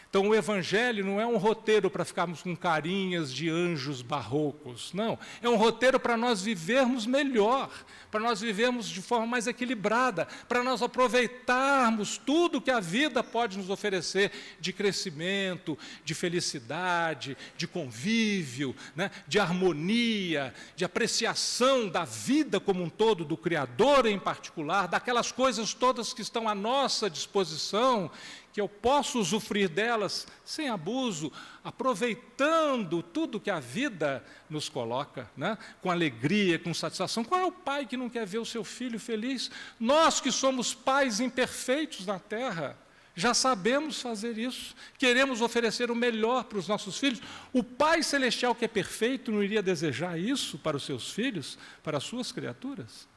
Então, o Evangelho não é um roteiro para ficarmos com carinhas de anjos barrocos, não. É um roteiro para nós vivermos melhor, para nós vivermos de forma mais equilibrada, para nós aproveitarmos tudo que a vida pode nos oferecer de crescimento, de felicidade, de convívio, né, de harmonia, de apreciação da vida como um todo, do Criador em particular, daquelas coisas todas que estão à nossa disposição, que eu posso usufruir delas sem abuso, aproveitando tudo que a vida nos coloca, né? Com alegria, com satisfação. Qual é o pai que não quer ver o seu filho feliz? Nós que somos pais imperfeitos na terra, já sabemos fazer isso, queremos oferecer o melhor para os nossos filhos. O Pai Celestial que é perfeito não iria desejar isso para os seus filhos, para as suas criaturas?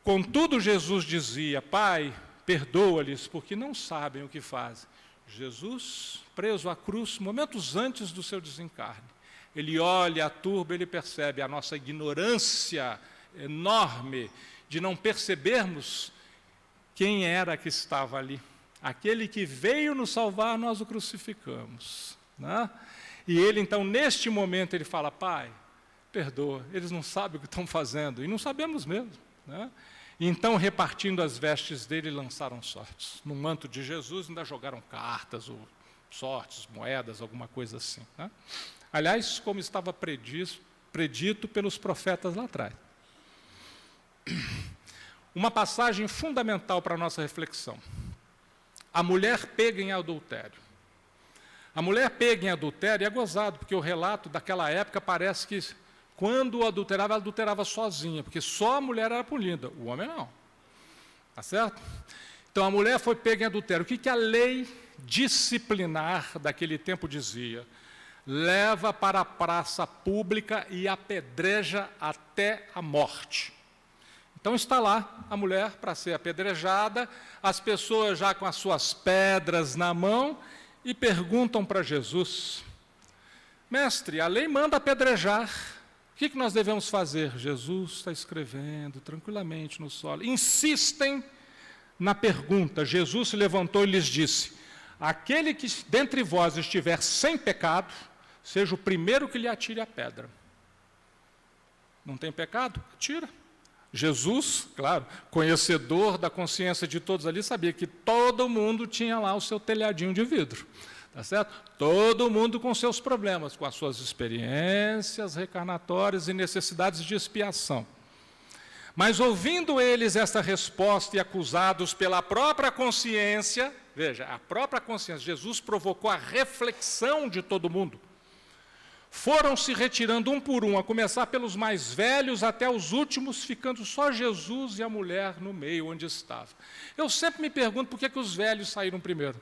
Contudo, Jesus dizia: Pai, perdoa-lhes, porque não sabem o que fazem. Jesus, preso à cruz, momentos antes do seu desencarne, ele olha a turba, ele percebe a nossa ignorância enorme de não percebermos quem era que estava ali. Aquele que veio nos salvar, nós o crucificamos, né? E ele, então, neste momento, ele fala: Pai, perdoa, eles não sabem o que estão fazendo, e não sabemos mesmo, né? Então, repartindo as vestes dele, lançaram sortes. No manto de Jesus ainda jogaram cartas, ou sortes, moedas, alguma coisa assim, né? Aliás, como estava predito pelos profetas lá atrás. Uma passagem fundamental para a nossa reflexão. A mulher pega em adultério. A mulher pega em adultério, e é gozado, porque o relato daquela época parece que quando adulterava, ela adulterava sozinha, porque só a mulher era punida, o homem não. Tá certo? Então a mulher foi pega em adultério. O que a lei disciplinar daquele tempo dizia? Leva para a praça pública e apedreja até a morte. Então está lá a mulher para ser apedrejada, as pessoas já com as suas pedras na mão e perguntam para Jesus: Mestre, a lei manda apedrejar. O que nós devemos fazer? Jesus está escrevendo tranquilamente no solo. Insistem na pergunta. Jesus se levantou e lhes disse: aquele que dentre vós estiver sem pecado, seja o primeiro que lhe atire a pedra. Não tem pecado? Atira. Jesus, claro, conhecedor da consciência de todos ali, sabia que todo mundo tinha lá o seu telhadinho de vidro. Tá certo? Todo mundo com seus problemas, com as suas experiências reencarnatórias e necessidades de expiação. Mas ouvindo eles essa resposta e acusados pela própria consciência, veja, a própria consciência, Jesus provocou a reflexão de todo mundo. Foram se retirando um por um, a começar pelos mais velhos até os últimos, ficando só Jesus e a mulher no meio onde estava. Eu sempre me pergunto por que os velhos saíram primeiro.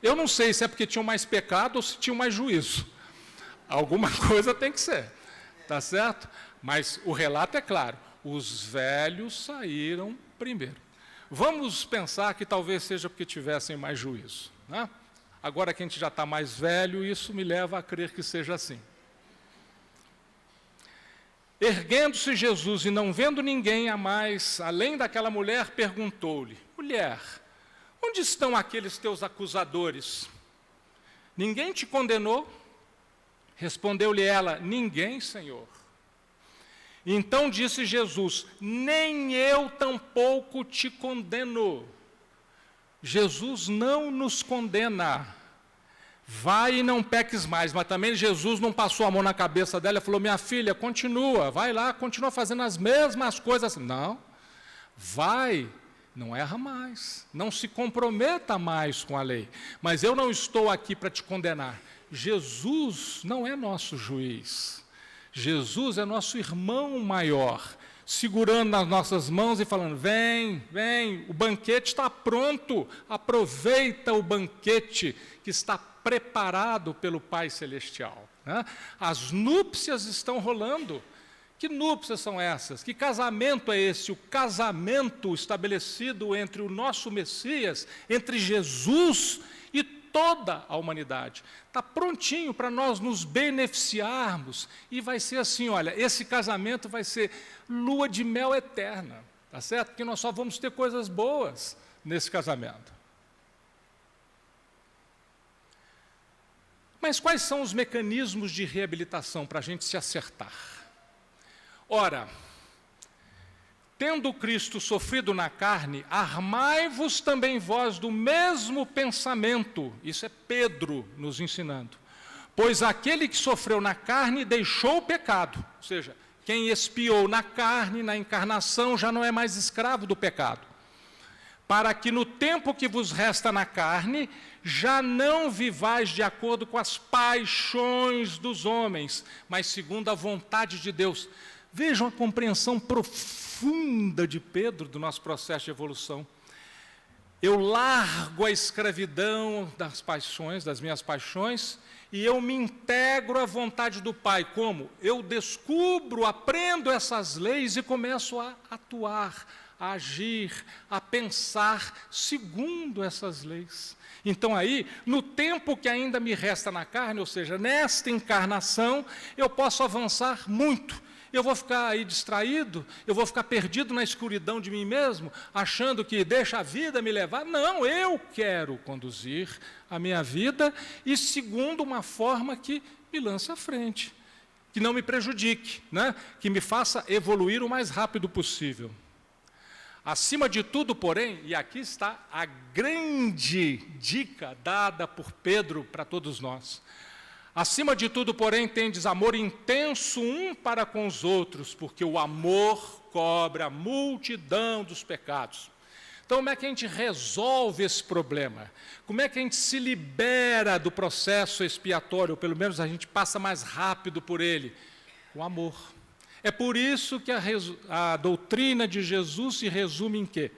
Eu não sei se é porque tinham mais pecado ou se tinham mais juízo. Alguma coisa tem que ser, tá certo? Mas o relato é claro, os velhos saíram primeiro. Vamos pensar que talvez seja porque tivessem mais juízo, né? Agora que a gente já está mais velho, isso me leva a crer que seja assim. Erguendo-se Jesus e não vendo ninguém a mais, além daquela mulher, perguntou-lhe: mulher, onde estão aqueles teus acusadores? Ninguém te condenou? Respondeu-lhe ela: ninguém, Senhor. Então disse Jesus: nem eu tampouco te condeno. Jesus não nos condena. Vai e não peques mais. Mas também Jesus não passou a mão na cabeça dela e falou: minha filha, continua, vai lá, continua fazendo as mesmas coisas. Não, vai. Não erra mais, não se comprometa mais com a lei. Mas eu não estou aqui para te condenar. Jesus não é nosso juiz. Jesus é nosso irmão maior, segurando nas nossas mãos e falando: vem, vem, o banquete está pronto, aproveita o banquete que está preparado pelo Pai Celestial, né? As núpcias estão rolando. Que núpcias são essas? Que casamento é esse? O casamento estabelecido entre o nosso Messias, entre Jesus e toda a humanidade. Está prontinho para nós nos beneficiarmos. E vai ser assim, olha, esse casamento vai ser lua de mel eterna. Tá certo? Porque nós só vamos ter coisas boas nesse casamento. Mas quais são os mecanismos de reabilitação para a gente se acertar? Ora, tendo Cristo sofrido na carne, armai-vos também vós do mesmo pensamento. Isso é Pedro nos ensinando. Pois aquele que sofreu na carne deixou o pecado. Ou seja, quem expiou na carne, na encarnação, já não é mais escravo do pecado. Para que no tempo que vos resta na carne, já não vivais de acordo com as paixões dos homens, mas segundo a vontade de Deus. Vejam a compreensão profunda de Pedro do nosso processo de evolução. Eu largo a escravidão das paixões, das minhas paixões, e eu me integro à vontade do Pai. Como? Eu descubro, aprendo essas leis e começo a atuar, a agir, a pensar segundo essas leis. Então aí, no tempo que ainda me resta na carne, ou seja, nesta encarnação, eu posso avançar muito. Eu vou ficar aí distraído, eu vou ficar perdido na escuridão de mim mesmo, achando que deixa a vida me levar. Não, eu quero conduzir a minha vida e segundo uma forma que me lance à frente, que não me prejudique, né? Que me faça evoluir o mais rápido possível. Acima de tudo, porém, e aqui está a grande dica dada por Pedro para todos nós. Acima de tudo, porém, tendes amor intenso um para com os outros, porque o amor cobre a multidão dos pecados. Então, como é que a gente resolve esse problema? Como é que a gente se libera do processo expiatório, ou pelo menos a gente passa mais rápido por ele? Com amor. É por isso que a doutrina de Jesus se resume em quê?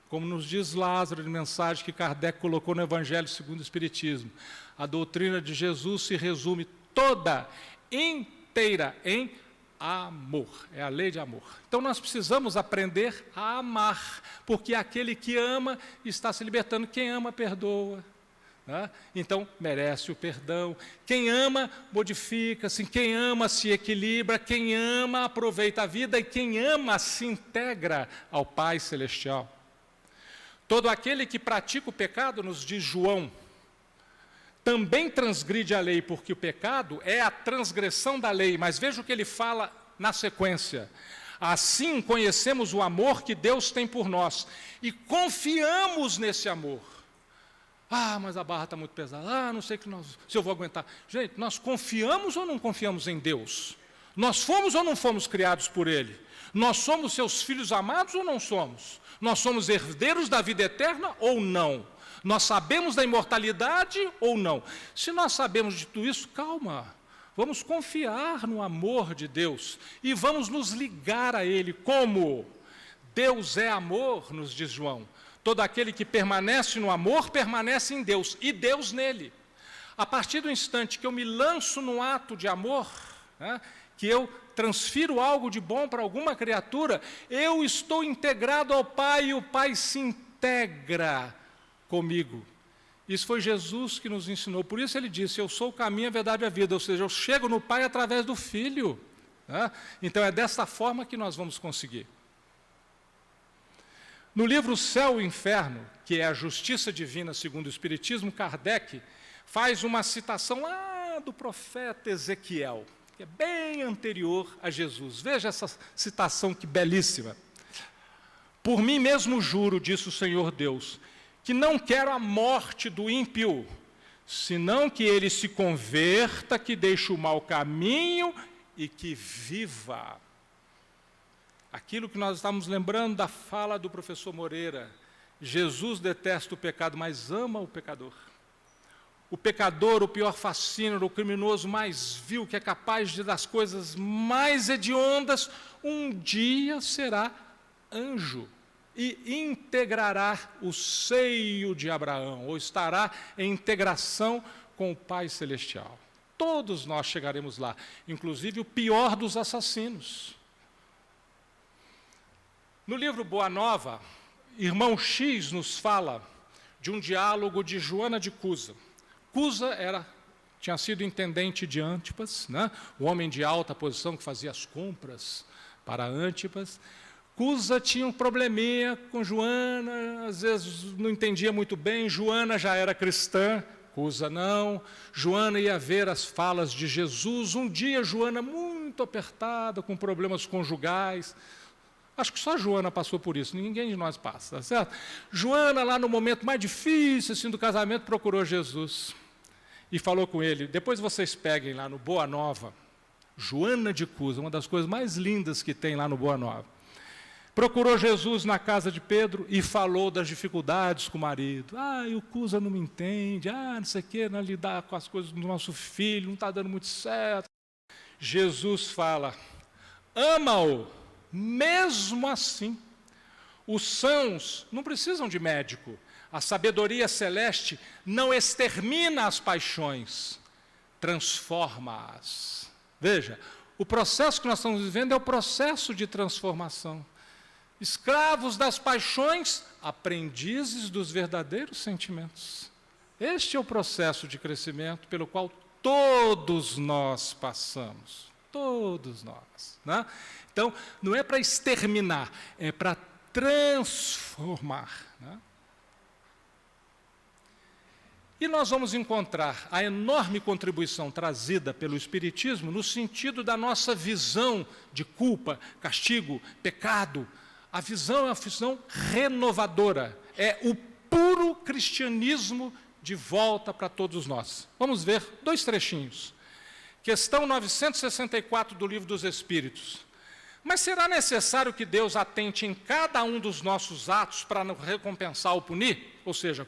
Como nos diz Lázaro, de mensagem que Kardec colocou no Evangelho segundo o Espiritismo. A doutrina de Jesus se resume toda, inteira, em amor. É a lei de amor. Então nós precisamos aprender a amar, porque aquele que ama está se libertando. Quem ama, perdoa. Né? Então merece o perdão. Quem ama, modifica-se. Quem ama, se equilibra. Quem ama, aproveita a vida. E quem ama, se integra ao Pai Celestial. Todo aquele que pratica o pecado, nos diz João, também transgride a lei, porque o pecado é a transgressão da lei. Mas veja o que ele fala na sequência. Assim conhecemos o amor que Deus tem por nós e confiamos nesse amor. Ah, mas a barra está muito pesada. Ah, não sei se eu vou aguentar. Gente, nós confiamos ou não confiamos em Deus? Nós fomos ou não fomos criados por Ele? Nós somos seus filhos amados ou não somos? Nós somos herdeiros da vida eterna ou não? Nós sabemos da imortalidade ou não? Se nós sabemos de tudo isso, calma. Vamos confiar no amor de Deus e vamos nos ligar a Ele. Como? Deus é amor, nos diz João. Todo aquele que permanece no amor, permanece em Deus, e Deus nele. A partir do instante que eu me lanço num ato de amor, né, que eu transfiro algo de bom para alguma criatura, eu estou integrado ao Pai e o Pai se integra comigo. Isso foi Jesus que nos ensinou. Por isso ele disse, eu sou o caminho, a verdade e a vida. Ou seja, eu chego no Pai através do Filho. Né? Então é dessa forma que nós vamos conseguir. No livro Céu e Inferno, que é a justiça divina segundo o Espiritismo, Kardec faz uma citação lá do profeta Ezequiel, que é bem anterior a Jesus. Veja essa citação que belíssima. Por mim mesmo juro, disse o Senhor Deus, que não quero a morte do ímpio, senão que ele se converta, que deixe o mau caminho e que viva. Aquilo que nós estamos lembrando da fala do professor Moreira, Jesus detesta o pecado, mas ama o pecador. O pecador, o pior fascínio, o criminoso mais vil, que é capaz de das coisas mais hediondas, um dia será anjo e integrará o seio de Abraão, ou estará em integração com o Pai Celestial. Todos nós chegaremos lá, inclusive o pior dos assassinos. No livro Boa Nova, irmão X nos fala de um diálogo de Joana de Cusa. Cusa tinha sido intendente de Antipas, né? O homem de alta posição que fazia as compras para Antipas. Cusa tinha um probleminha com Joana, às vezes não entendia muito bem. Joana já era cristã, Cusa não. Joana ia ver as falas de Jesus. Um dia, Joana, muito apertada, com problemas conjugais. Acho que só Joana passou por isso, ninguém de nós passa, tá certo? Joana, lá no momento mais difícil assim, do casamento, procurou Jesus e falou com ele. Depois vocês peguem lá no Boa Nova, Joana de Cusa, uma das coisas mais lindas que tem lá no Boa Nova. Procurou Jesus na casa de Pedro e falou das dificuldades com o marido. O Cusa não me entende, não sei o quê, não lidar com as coisas do nosso filho, não está dando muito certo. Jesus fala, ama-o. Mesmo assim, os sãos não precisam de médico. A sabedoria celeste não extermina as paixões, transforma-as. Veja, o processo que nós estamos vivendo é o processo de transformação. Escravos das paixões, aprendizes dos verdadeiros sentimentos. Este é o processo de crescimento pelo qual todos nós passamos. Todos nós, né? Então, não é para exterminar, é para transformar, né? E nós vamos encontrar a enorme contribuição trazida pelo Espiritismo no sentido da nossa visão de culpa, castigo, pecado. A visão é uma visão renovadora, é o puro cristianismo de volta para todos nós. Vamos ver 2 trechinhos. Questão 964 do Livro dos Espíritos. Mas será necessário que Deus atente em cada um dos nossos atos para nos recompensar ou punir? Ou seja,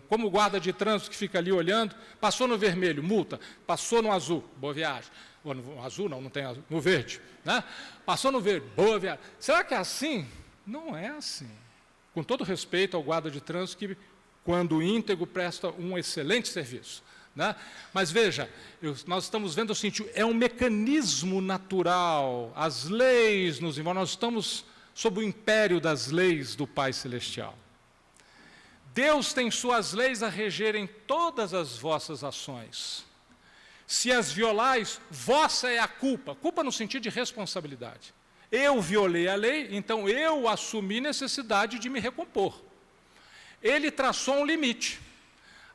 como o guarda de trânsito que fica ali olhando, passou no vermelho, multa, passou no azul, boa viagem. Ou no azul não tem azul, no verde, né? Passou no verde, boa viagem. Será que é assim? Não é assim. Com todo respeito ao guarda de trânsito que, quando íntegro, presta um excelente serviço, né? Mas veja, nós estamos vendo o seguinte, é um mecanismo natural, as leis nos envolvem, nós estamos sob o império das leis do Pai Celestial. Deus tem suas leis a regerem todas as vossas ações. Se as violais, vossa é a culpa, culpa no sentido de responsabilidade. Eu violei a lei, então eu assumi necessidade de me recompor. Ele traçou um limite.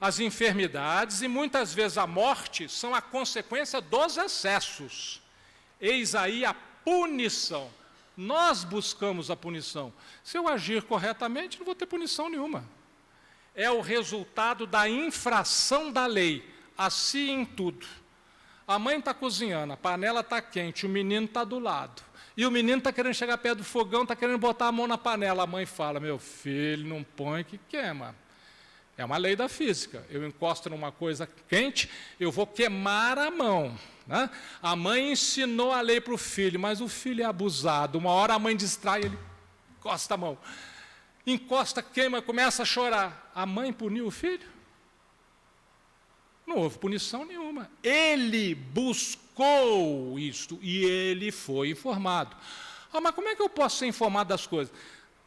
As enfermidades e muitas vezes a morte são a consequência dos excessos. Eis aí a punição. Nós buscamos a punição. Se eu agir corretamente, não vou ter punição nenhuma. É o resultado da infração da lei, assim em tudo. A mãe está cozinhando, a panela está quente, o menino está do lado. E o menino está querendo chegar perto do fogão, está querendo botar a mão na panela. A mãe fala, meu filho, não põe que queima. É uma lei da física. Eu encosto numa coisa quente, eu vou queimar a mão, né? A mãe ensinou a lei para o filho, mas o filho é abusado. Uma hora a mãe distrai, ele encosta a mão. Encosta, queima, começa a chorar. A mãe puniu o filho? Não houve punição nenhuma. Ele buscou isto e ele foi informado. Mas como é que eu posso ser informado das coisas?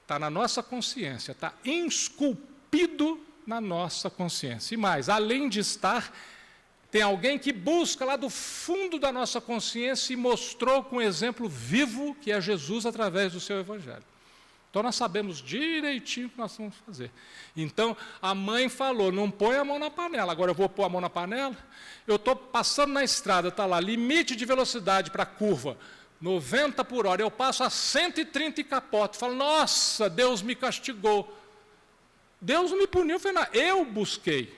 Está na nossa consciência, está esculpido na nossa consciência. E mais, além de estar, tem alguém que busca lá do fundo da nossa consciência e mostrou com um exemplo vivo que é Jesus através do seu Evangelho. Então, nós sabemos direitinho o que nós vamos fazer. Então, a mãe falou, não põe a mão na panela. Agora, eu vou pôr a mão na panela? Eu estou passando na estrada, está lá, limite de velocidade para a curva, 90 por hora. Eu passo a 130 e capoto. Falo, nossa, Deus me castigou. Deus não me puniu, eu busquei.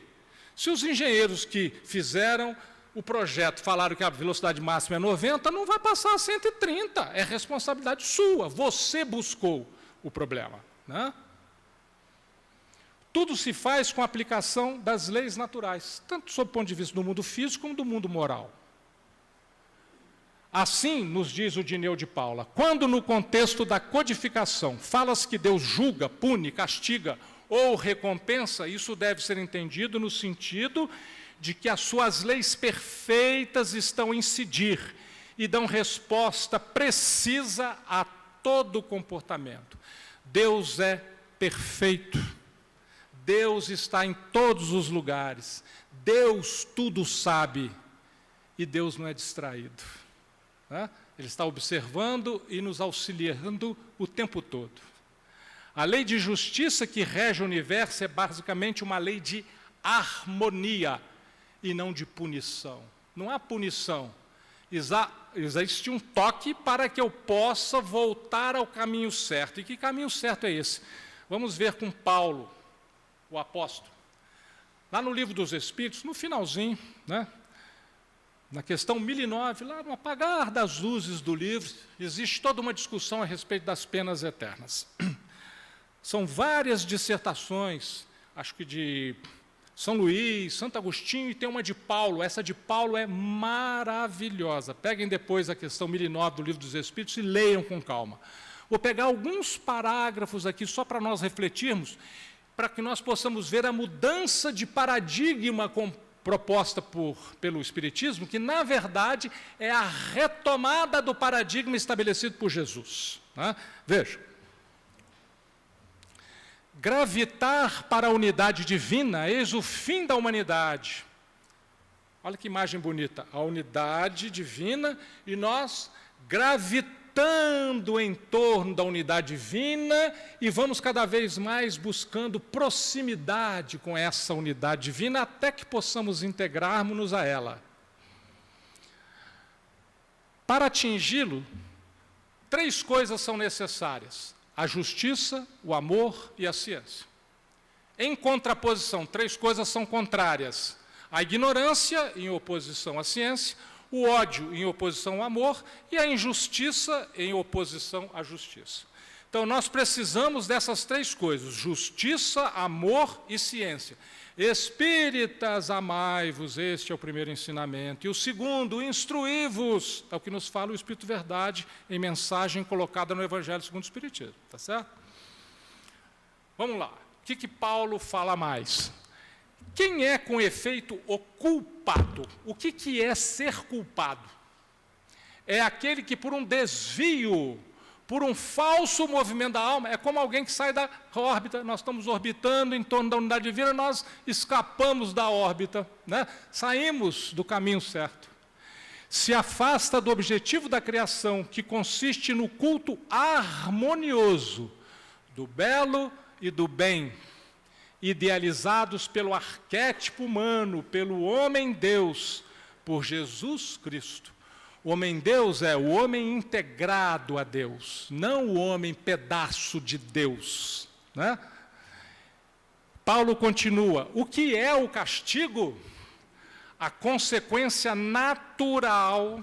Se os engenheiros que fizeram o projeto falaram que a velocidade máxima é 90, não vai passar a 130. É responsabilidade sua, você buscou o problema, né? Tudo se faz com a aplicação das leis naturais, tanto sob o ponto de vista do mundo físico como do mundo moral. Assim, nos diz o Dineu de Paula, quando no contexto da codificação fala-se que Deus julga, pune, castiga ou recompensa, isso deve ser entendido no sentido de que as suas leis perfeitas estão a incidir e dão resposta precisa a todo comportamento. Deus é perfeito. Deus está em todos os lugares. Deus tudo sabe. E Deus não é distraído. Né? Ele está observando e nos auxiliando o tempo todo. A lei de justiça que rege o universo é basicamente uma lei de harmonia e não de punição. Não há punição. Existe um toque para que eu possa voltar ao caminho certo. E que caminho certo é esse? Vamos ver com Paulo, o apóstolo. Lá no Livro dos Espíritos, no finalzinho, né? Na questão 1009, lá no apagar das luzes do livro, existe toda uma discussão a respeito das penas eternas. São várias dissertações, acho que de São Luís, Santo Agostinho, e tem uma de Paulo. Essa de Paulo é maravilhosa. Peguem depois a questão 1009 do Livro dos Espíritos e leiam com calma. Vou pegar alguns parágrafos aqui só para nós refletirmos, para que nós possamos ver a mudança de paradigma proposta pelo Espiritismo, que, na verdade, é a retomada do paradigma estabelecido por Jesus. Né? Veja. Gravitar para a unidade divina, eis o fim da humanidade. Olha que imagem bonita. A unidade divina e nós gravitando em torno da unidade divina e vamos cada vez mais buscando proximidade com essa unidade divina até que possamos integrarmos-nos a ela. Para atingi-lo, 3 coisas são necessárias: a justiça, o amor e a ciência. Em contraposição, 3 coisas são contrárias: a ignorância em oposição à ciência, o ódio em oposição ao amor e a injustiça em oposição à justiça. Então, nós precisamos dessas 3 coisas: justiça, amor e ciência. Espíritas, amai-vos, este é o primeiro ensinamento. E o segundo, instruí-vos, é o que nos fala o Espírito Verdade em mensagem colocada no Evangelho segundo o Espiritismo. Tá certo? Vamos lá. O que Paulo fala mais? Quem é, com efeito, o culpado? O que é ser culpado? É aquele que, por um desvio, por um falso movimento da alma, é como alguém que sai da órbita. Nós estamos orbitando em torno da unidade divina, nós escapamos da órbita, né? Saímos do caminho certo. Se afasta do objetivo da criação, que consiste no culto harmonioso do belo e do bem, idealizados pelo arquétipo humano, pelo homem-deus, por Jesus Cristo. O homem-deus é o homem integrado a Deus, não o homem pedaço de Deus. Né? Paulo continua: o que é o castigo? A consequência natural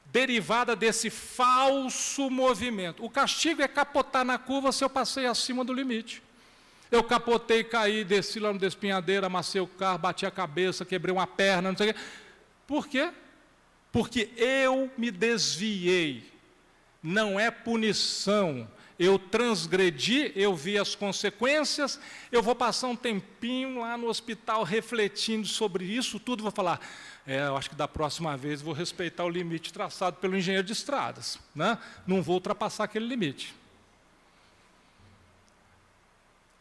derivada desse falso movimento. O castigo é capotar na curva se eu passei acima do limite. Eu capotei, caí, desci lá no despenhadeiro, amassei o carro, bati a cabeça, quebrei uma perna, não sei o quê. Por quê? Porque eu me desviei. Não é punição. Eu transgredi, eu vi as consequências, eu vou passar um tempinho lá no hospital refletindo sobre isso tudo e vou falar, eu acho que da próxima vez vou respeitar o limite traçado pelo engenheiro de estradas. Né? Não vou ultrapassar aquele limite.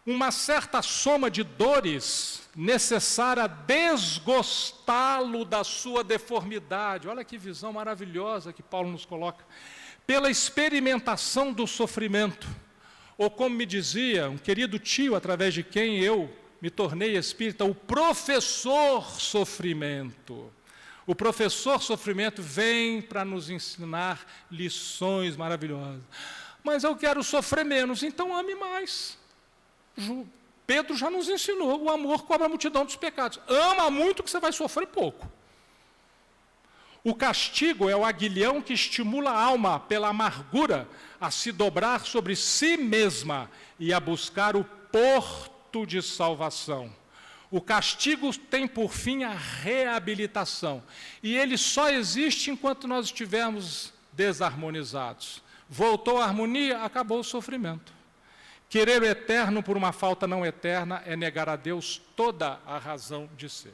Uma certa soma de dores necessária a desgostá-lo da sua deformidade. Olha que visão maravilhosa que Paulo nos coloca. Pela experimentação do sofrimento. Ou como me dizia um querido tio, através de quem eu me tornei espírita, o professor sofrimento. O professor sofrimento vem para nos ensinar lições maravilhosas. Mas eu quero sofrer menos, então ame mais. Pedro já nos ensinou, o amor cobre a multidão dos pecados. Ama muito que você vai sofrer pouco. O castigo é o aguilhão que estimula a alma, pela amargura, a se dobrar sobre si mesma e a buscar o porto de salvação. O castigo tem por fim a reabilitação. E ele só existe enquanto nós estivermos desarmonizados. Voltou a harmonia, acabou o sofrimento. Querer o eterno por uma falta não eterna é negar a Deus toda a razão de ser.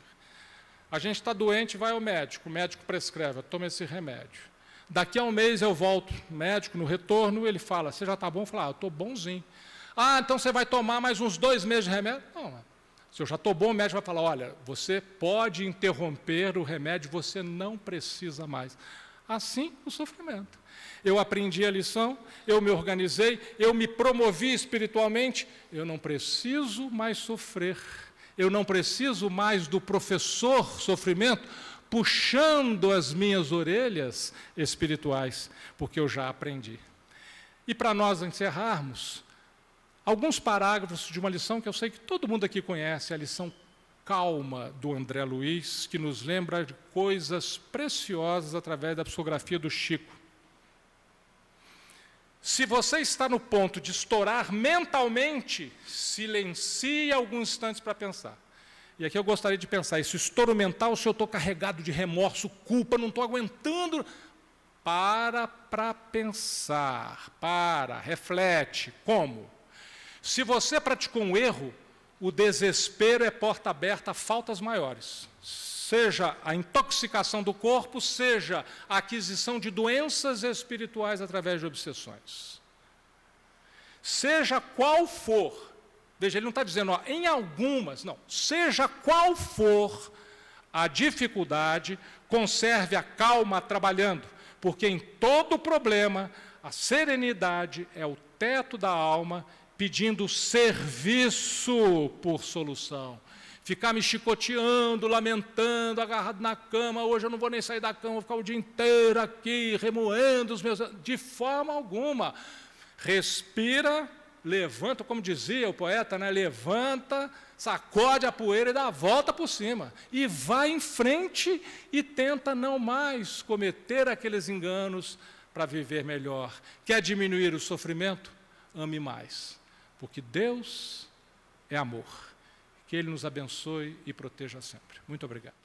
A gente está doente, vai ao médico, o médico prescreve, toma esse remédio. Daqui a um mês eu volto, médico, no retorno, ele fala, você já está bom? Eu falo, eu estou bonzinho. Ah, então você vai tomar mais uns 2 meses de remédio? Não, se eu já estou bom, o médico vai falar, olha, você pode interromper o remédio, você não precisa mais. Assim, o sofrimento. Eu aprendi a lição, eu me organizei, eu me promovi espiritualmente, eu não preciso mais sofrer, eu não preciso mais do professor sofrimento puxando as minhas orelhas espirituais, porque eu já aprendi. E para nós encerrarmos, alguns parágrafos de uma lição que eu sei que todo mundo aqui conhece, a lição Calma, do André Luiz, que nos lembra de coisas preciosas através da psicografia do Chico. Se você está no ponto de estourar mentalmente, silencie alguns instantes para pensar. E aqui eu gostaria de pensar, esse estouro mental, se eu estou carregado de remorso, culpa, não estou aguentando, para pensar, reflete. Como? Se você praticou um erro, o desespero é porta aberta a faltas maiores. Seja a intoxicação do corpo, seja a aquisição de doenças espirituais através de obsessões. Seja qual for, veja, ele não está dizendo, ó, em algumas, não, seja qual for a dificuldade, conserve a calma trabalhando, porque em todo problema, a serenidade é o teto da alma, pedindo serviço por solução. Ficar me chicoteando, lamentando, agarrado na cama, hoje eu não vou nem sair da cama, vou ficar o dia inteiro aqui, remoendo os meus... De forma alguma. Respira, levanta, como dizia o poeta, né? Levanta, sacode a poeira e dá a volta por cima. E vai em frente e tenta não mais cometer aqueles enganos para viver melhor. Quer diminuir o sofrimento? Ame mais. Porque Deus é amor. Que Ele nos abençoe e proteja sempre. Muito obrigado.